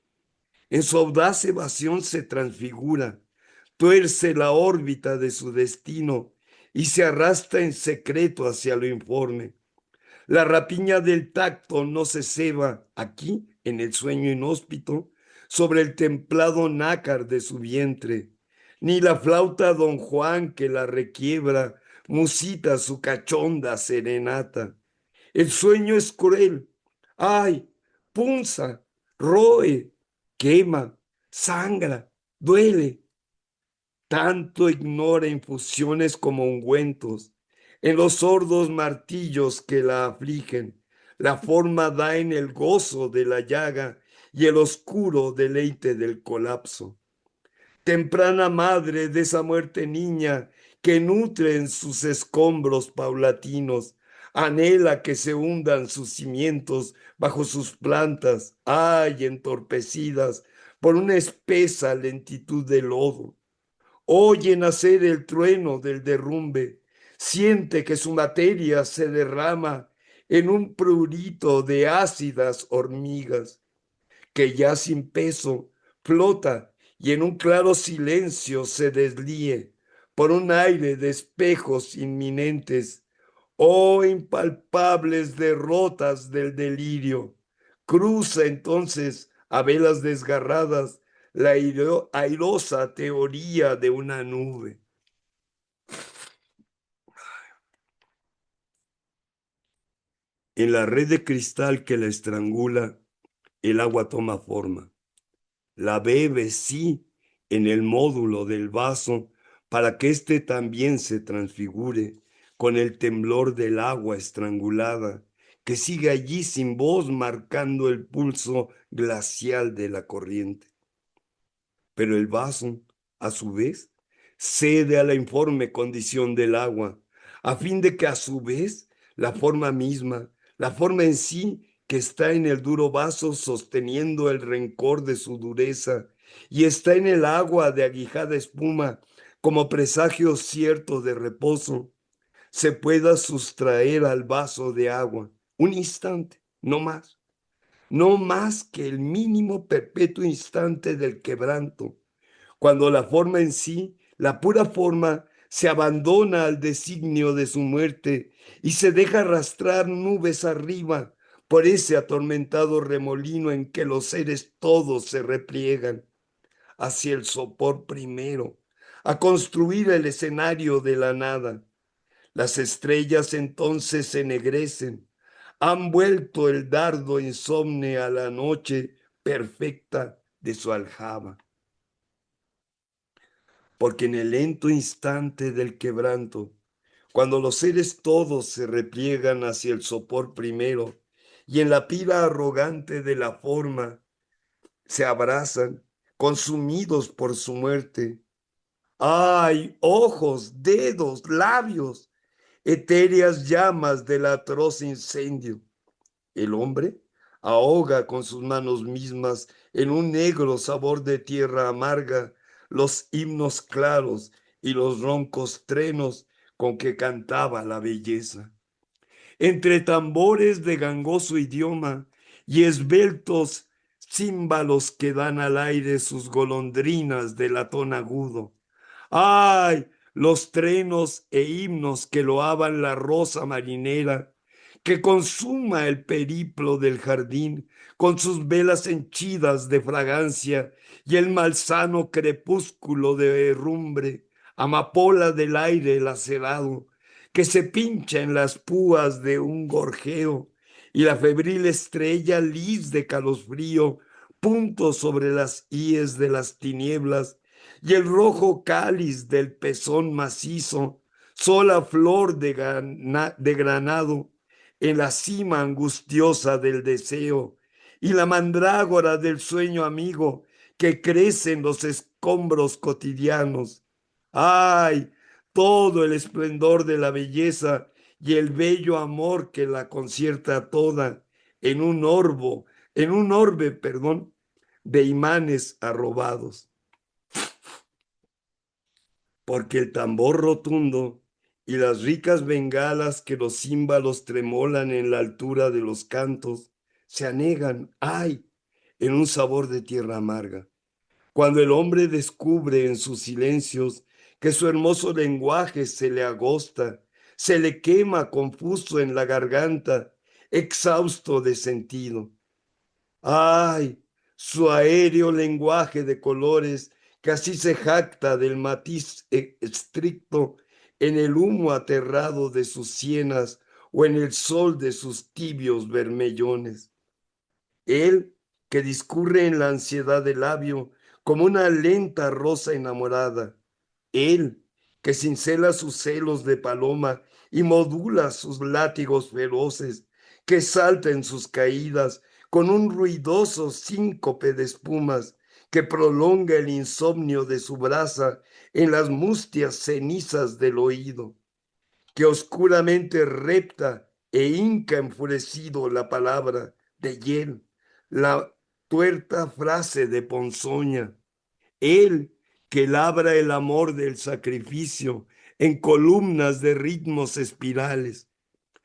en su audaz evasión se transfigura, tuerce la órbita de su destino y se arrastra en secreto hacia lo informe. La rapiña del tacto no se ceba aquí, en el sueño inhóspito, sobre el templado nácar de su vientre, ni la flauta don Juan que la requiebra musita su cachonda serenata. El sueño es cruel. Ay, punza, roe, quema, sangra, duele. Tanto ignora infusiones como ungüentos. En los sordos martillos que la afligen, la forma da en el gozo de la llaga y el oscuro deleite del colapso. Temprana madre de esa muerte niña que nutre en sus escombros paulatinos, anhela que se hundan sus cimientos bajo sus plantas, ay, entorpecidas por una espesa lentitud de lodo. Oye nacer el trueno del derrumbe, siente que su materia se derrama en un prurito de ácidas hormigas que ya sin peso flota y en un claro silencio se deslíe por un aire de espejos inminentes. Oh impalpables derrotas del delirio, cruza entonces a velas desgarradas la airosa teoría de una nube. En la red de cristal que la estrangula, el agua toma forma. La bebe, sí, en el módulo del vaso, para que éste también se transfigure con el temblor del agua estrangulada, que sigue allí sin voz marcando el pulso glacial de la corriente. Pero el vaso, a su vez, cede a la informe condición del agua, a fin de que a su vez la forma misma, la forma en sí que está en el duro vaso sosteniendo el rencor de su dureza y está en el agua de aguijada espuma como presagio cierto de reposo, se pueda sustraer al vaso de agua un instante, no más, no más que el mínimo perpetuo instante del quebranto cuando la forma en sí, la pura forma, se abandona al designio de su muerte y se deja arrastrar nubes arriba por ese atormentado remolino en que los seres todos se repliegan hacia el sopor primero, a construir el escenario de la nada. Las estrellas entonces se ennegrecen, han vuelto el dardo insomne a la noche perfecta de su aljaba porque en el lento instante del quebranto, cuando los seres todos se repliegan hacia el sopor primero, y en la pira arrogante de la forma se abrazan, consumidos por su muerte. ¡Ay, ojos, dedos, labios! Etéreas llamas del atroz incendio. El hombre ahoga con sus manos mismas en un negro sabor de tierra amarga los himnos claros y los roncos trenos con que cantaba la belleza. Entre tambores de gangoso idioma y esbeltos címbalos que dan al aire sus golondrinas de latón agudo. ¡Ay! Los trenos e himnos que loaban la rosa marinera, que consuma el periplo del jardín con sus velas henchidas de fragancia y el malsano crepúsculo de herrumbre, amapola del aire lacerado, que se pincha en las púas de un gorjeo y la febril estrella lis de calosfrío, punto sobre las íes de las tinieblas y el rojo cáliz del pezón macizo, sola flor de granado en la cima angustiosa del deseo, y la mandrágora del sueño amigo que crece en los escombros cotidianos. ¡Ay! Todo el esplendor de la belleza y el bello amor que la concierta toda en un orbe, perdón, de imanes arrobados porque el tambor rotundo y las ricas bengalas que los címbalos tremolan en la altura de los cantos se anegan, ay, en un sabor de tierra amarga. Cuando el hombre descubre en sus silencios que su hermoso lenguaje se le agosta, se le quema confuso en la garganta, exhausto de sentido. ¡Ay! Su aéreo lenguaje de colores, que así se jacta del matiz estricto en el humo aterrado de sus sienas o en el sol de sus tibios vermellones. Él que discurre en la ansiedad del labio como una lenta rosa enamorada. Él que cincela sus celos de paloma y modula sus látigos feroces, que salta en sus caídas con un ruidoso síncope de espumas, que prolonga el insomnio de su brasa en las mustias cenizas del oído, que oscuramente repta e hinca enfurecido la palabra de hiel, la tuerta frase de ponzoña. Él que labra el amor del sacrificio en columnas de ritmos espirales.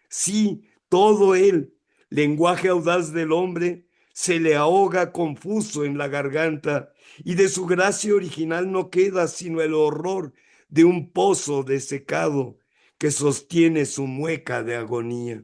Sí, todo él, lenguaje audaz del hombre, se le ahoga confuso en la garganta y de su gracia original no queda sino el horror de un pozo desecado que sostiene su mueca de agonía.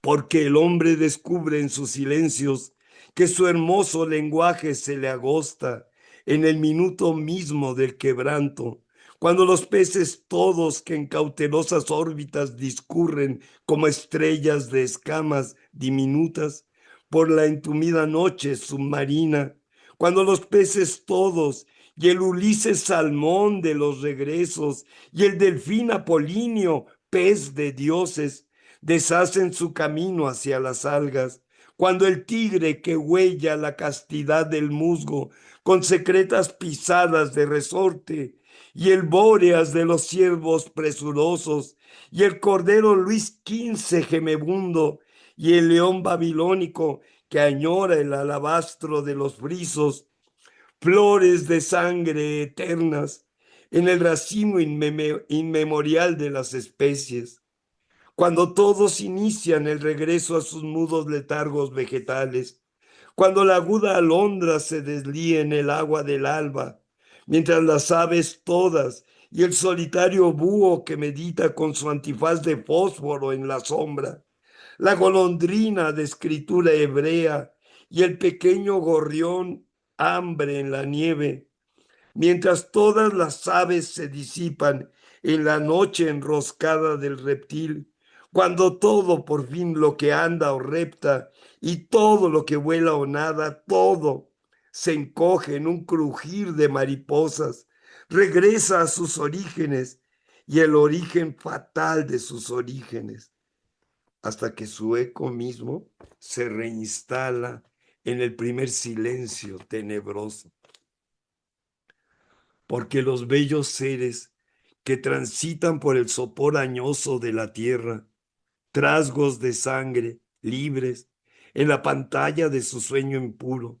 Porque el hombre descubre en sus silencios que su hermoso lenguaje se le agosta en el minuto mismo del quebranto, cuando los peces todos que en cautelosas órbitas discurren como estrellas de escamas diminutas por la entumida noche submarina, cuando los peces todos y el Ulises salmón de los regresos y el delfín apolíneo, pez de dioses, deshacen su camino hacia las algas, cuando el tigre que huella la castidad del musgo con secretas pisadas de resorte, y el bóreas de los ciervos presurosos, y el cordero Luis XV gemebundo, y el león babilónico que añora el alabastro de los frisos, flores de sangre eternas en el racimo inmemorial de las especies, cuando todos inician el regreso a sus mudos letargos vegetales, cuando la aguda alondra se deslía en el agua del alba, mientras las aves todas y el solitario búho que medita con su antifaz de fósforo en la sombra, la golondrina de escritura hebrea y el pequeño gorrión hambre en la nieve, mientras todas las aves se disipan en la noche enroscada del reptil, cuando todo por fin lo que anda o repta y todo lo que vuela o nada, todo se encoge en un crujir de mariposas, regresa a sus orígenes y el origen fatal de sus orígenes, hasta que su eco mismo se reinstala en el primer silencio tenebroso, porque los bellos seres que transitan por el sopor añoso de la tierra, trasgos de sangre libres, en la pantalla de su sueño impuro,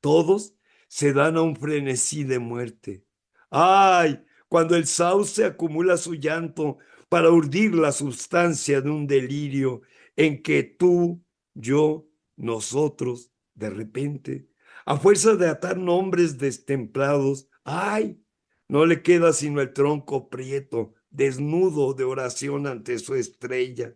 todos se dan a un frenesí de muerte. ¡Ay! Cuando el sauce acumula su llanto para urdir la sustancia de un delirio en que tú, yo, nosotros, de repente, a fuerza de atar nombres destemplados, ¡ay! No le queda sino el tronco prieto, desnudo de oración ante su estrella,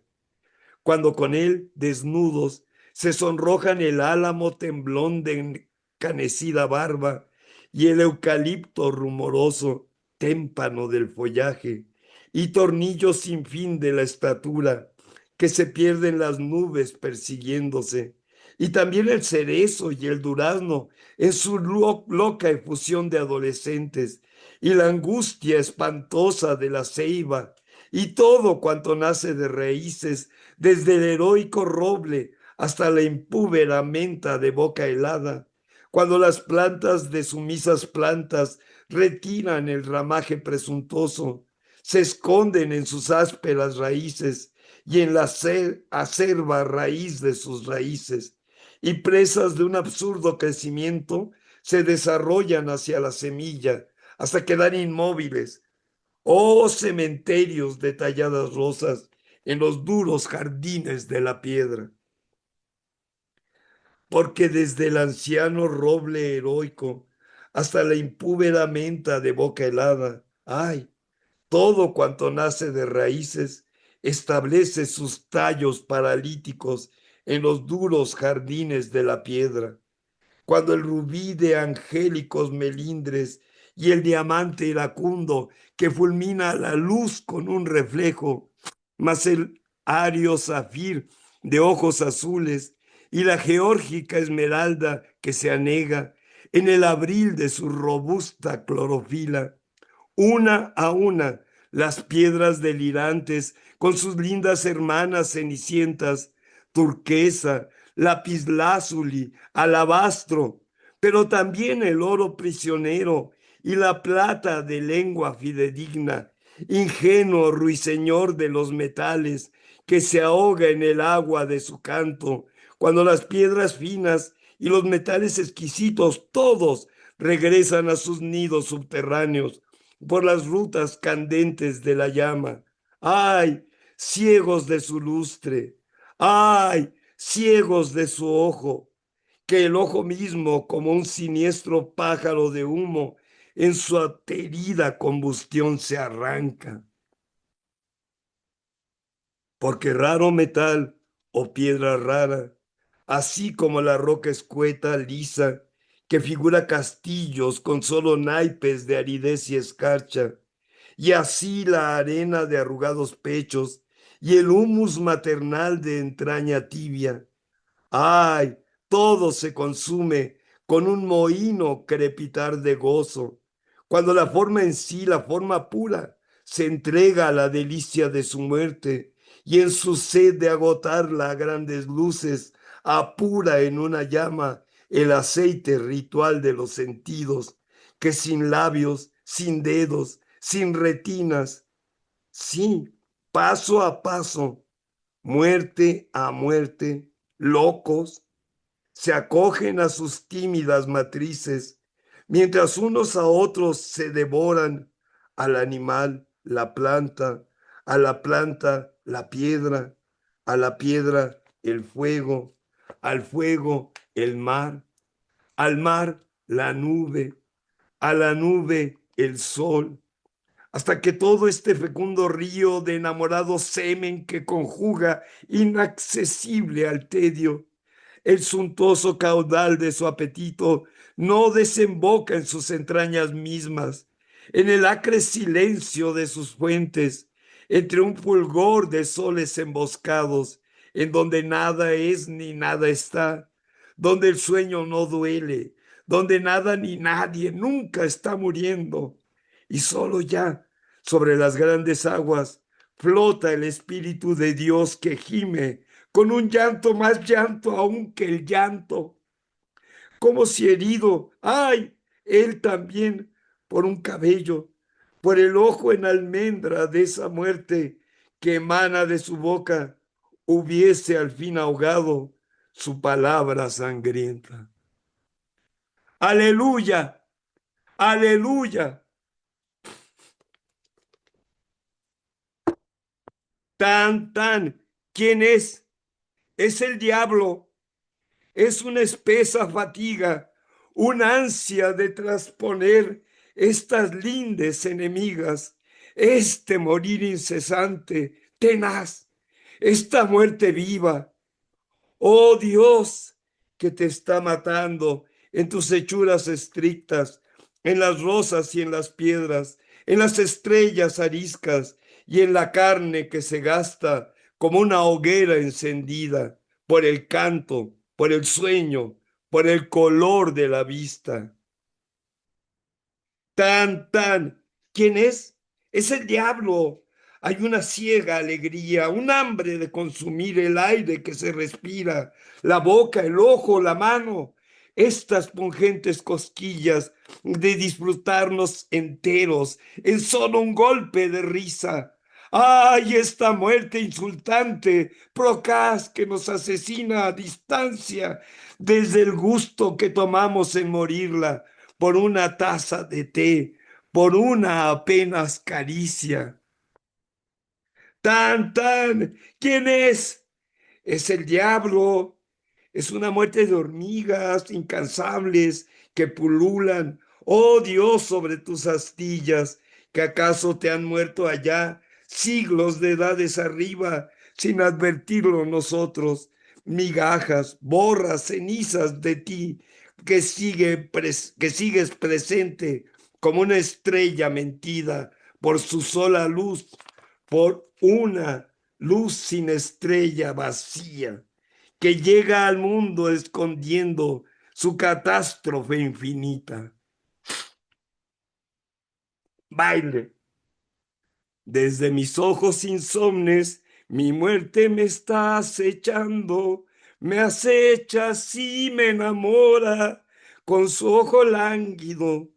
cuando con él, desnudos, se sonrojan el álamo temblón de encanecida barba y el eucalipto rumoroso, témpano del follaje, y tornillos sin fin de la estatura, que se pierden las nubes persiguiéndose, y también el cerezo y el durazno en su loca efusión de adolescentes, y la angustia espantosa de la ceiba, y todo cuanto nace de raíces, desde el heroico roble hasta la impúbera menta de boca helada, cuando las plantas de sumisas plantas retiran el ramaje presuntuoso, se esconden en sus ásperas raíces y en la acerba raíz de sus raíces, y presas de un absurdo crecimiento se desarrollan hacia la semilla hasta quedar inmóviles. Oh cementerios de talladas rosas en los duros jardines de la piedra, porque desde el anciano roble heroico hasta la impúbera menta de boca helada. Ay, todo cuanto nace de raíces establece sus tallos paralíticos en los duros jardines de la piedra. Cuando el rubí de angélicos melindres y el diamante iracundo que fulmina la luz con un reflejo, mas el ario zafir de ojos azules y la geórgica esmeralda que se anega en el abril de su robusta clorofila, una a una, las piedras delirantes con sus lindas hermanas cenicientas, turquesa, lapislázuli, alabastro, pero también el oro prisionero y la plata de lengua fidedigna, ingenuo ruiseñor de los metales que se ahoga en el agua de su canto, cuando las piedras finas y los metales exquisitos todos regresan a sus nidos subterráneos por las rutas candentes de la llama. ¡Ay, ciegos de su lustre! ¡Ay, ciegos de su ojo! Que el ojo mismo, como un siniestro pájaro de humo, en su aterida combustión se arranca. Porque raro metal o piedra rara, así como la roca escueta, lisa, que figura castillos con solo naipes de aridez y escarcha, y así la arena de arrugados pechos y el humus maternal de entraña tibia. Ay, todo se consume con un mohíno crepitar de gozo, cuando la forma en sí, la forma pura, se entrega a la delicia de su muerte y en su sed de agotarla a grandes luces, apura en una llama el aceite ritual de los sentidos, que sin labios, sin dedos, sin retinas, sí, paso a paso, muerte a muerte, locos, se acogen a sus tímidas matrices, mientras unos a otros se devoran al animal, a la planta, la piedra, a la piedra, el fuego, al fuego, el mar, al mar, la nube, a la nube, el sol, hasta que todo este fecundo río de enamorado semen que conjuga inaccesible al tedio, el suntuoso caudal de su apetito no desemboca en sus entrañas mismas, en el acre silencio de sus fuentes, entre un fulgor de soles emboscados, en donde nada es ni nada está, donde el sueño no duele, donde nada ni nadie nunca está muriendo, y solo ya sobre las grandes aguas flota el Espíritu de Dios que gime con un llanto más llanto aún que el llanto, como si herido, ay, él también, por un cabello, por el ojo en almendra de esa muerte que emana de su boca, hubiese al fin ahogado su palabra sangrienta. Aleluya, aleluya. Tan, tan, ¿quién es? Es el diablo. Es una espesa fatiga, una ansia de trasponer estas lindes enemigas, este morir incesante, tenaz, esta muerte viva. Oh Dios, que te está matando en tus hechuras estrictas, en las rosas y en las piedras, en las estrellas ariscas y en la carne que se gasta como una hoguera encendida por el canto, por el sueño, por el color de la vista. Tan, tan. ¿Quién es? Es el diablo. Hay una ciega alegría, un hambre de consumir el aire que se respira, la boca, el ojo, la mano, estas pungentes cosquillas de disfrutarnos enteros en solo un golpe de risa. ¡Ay, esta muerte insultante, procaz que nos asesina a distancia desde el gusto que tomamos en morirla por una taza de té, por una apenas caricia? Tan, tan, ¿quién es? Es el diablo. Es una muerte de hormigas incansables que pululan Oh Dios, sobre tus astillas, que acaso te han muerto allá, siglos de edades arriba, sin advertirlo nosotros, migajas, borras, cenizas de ti, que sigues presente como una estrella mentida por su sola luz, por una luz sin estrella vacía, que llega al mundo escondiendo su catástrofe infinita. Baile. Desde mis ojos insomnes, mi muerte me está acechando, me acecha y me enamora con su ojo lánguido.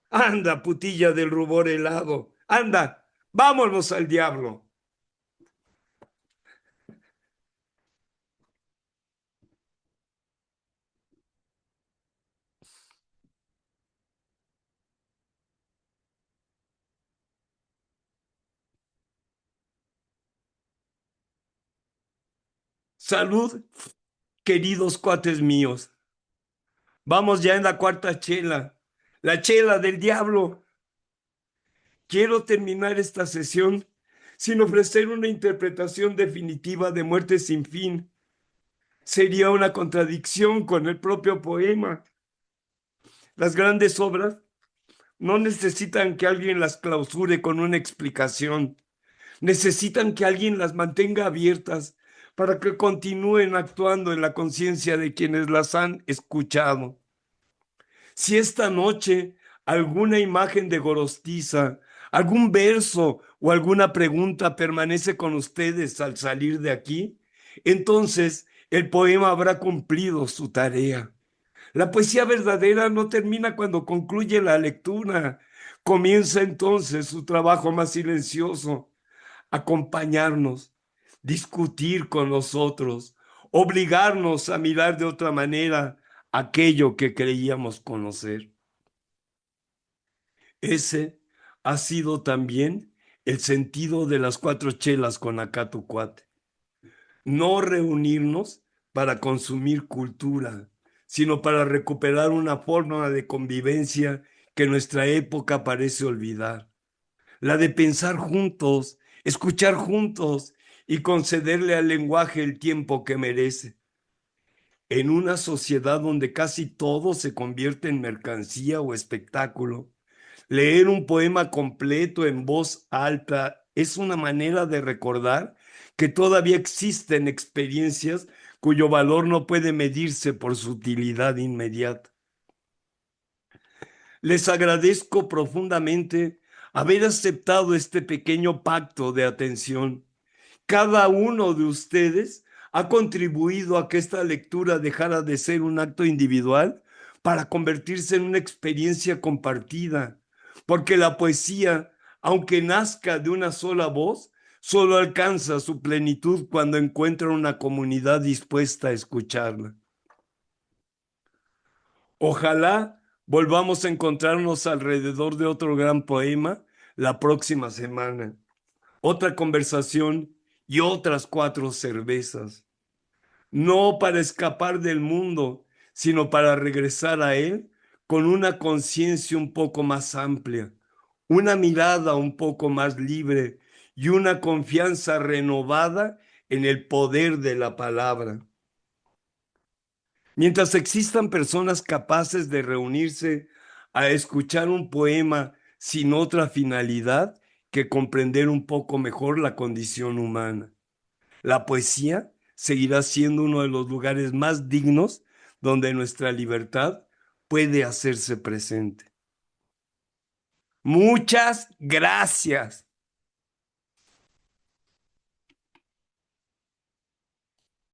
Anda, putilla del rubor helado, anda, vámonos al diablo. Salud, queridos cuates míos. Vamos ya en la cuarta chela, la chela del diablo. Quiero terminar esta sesión sin ofrecer una interpretación definitiva de Muerte sin fin. Sería una contradicción con el propio poema. Las grandes obras no necesitan que alguien las clausure con una explicación. Necesitan que alguien las mantenga abiertas para que continúen actuando en la conciencia de quienes las han escuchado. Si esta noche alguna imagen de Gorostiza, algún verso o alguna pregunta permanece con ustedes al salir de aquí, entonces el poema habrá cumplido su tarea. La poesía verdadera no termina cuando concluye la lectura. Comienza entonces su trabajo más silencioso, acompañarnos, discutir con nosotros, obligarnos a mirar de otra manera aquello que creíamos conocer. Ese ha sido también el sentido de las cuatro chelas con Acato Cuate. No reunirnos para consumir cultura, sino para recuperar una forma de convivencia que nuestra época parece olvidar. La de pensar juntos, escuchar juntos y concederle al lenguaje el tiempo que merece. En una sociedad donde casi todo se convierte en mercancía o espectáculo, leer un poema completo en voz alta es una manera de recordar que todavía existen experiencias cuyo valor no puede medirse por su utilidad inmediata. Les agradezco profundamente haber aceptado este pequeño pacto de atención. Cada uno de ustedes ha contribuido a que esta lectura dejara de ser un acto individual para convertirse en una experiencia compartida, porque la poesía, aunque nazca de una sola voz, solo alcanza su plenitud cuando encuentra una comunidad dispuesta a escucharla. Ojalá volvamos a encontrarnos alrededor de otro gran poema la próxima semana. Otra conversación y otras cuatro cervezas. No para escapar del mundo, sino para regresar a él con una conciencia un poco más amplia, una mirada un poco más libre y una confianza renovada en el poder de la palabra. Mientras existan personas capaces de reunirse a escuchar un poema sin otra finalidad que comprender un poco mejor la condición humana, la poesía seguirá siendo uno de los lugares más dignos donde nuestra libertad puede hacerse presente. Muchas gracias.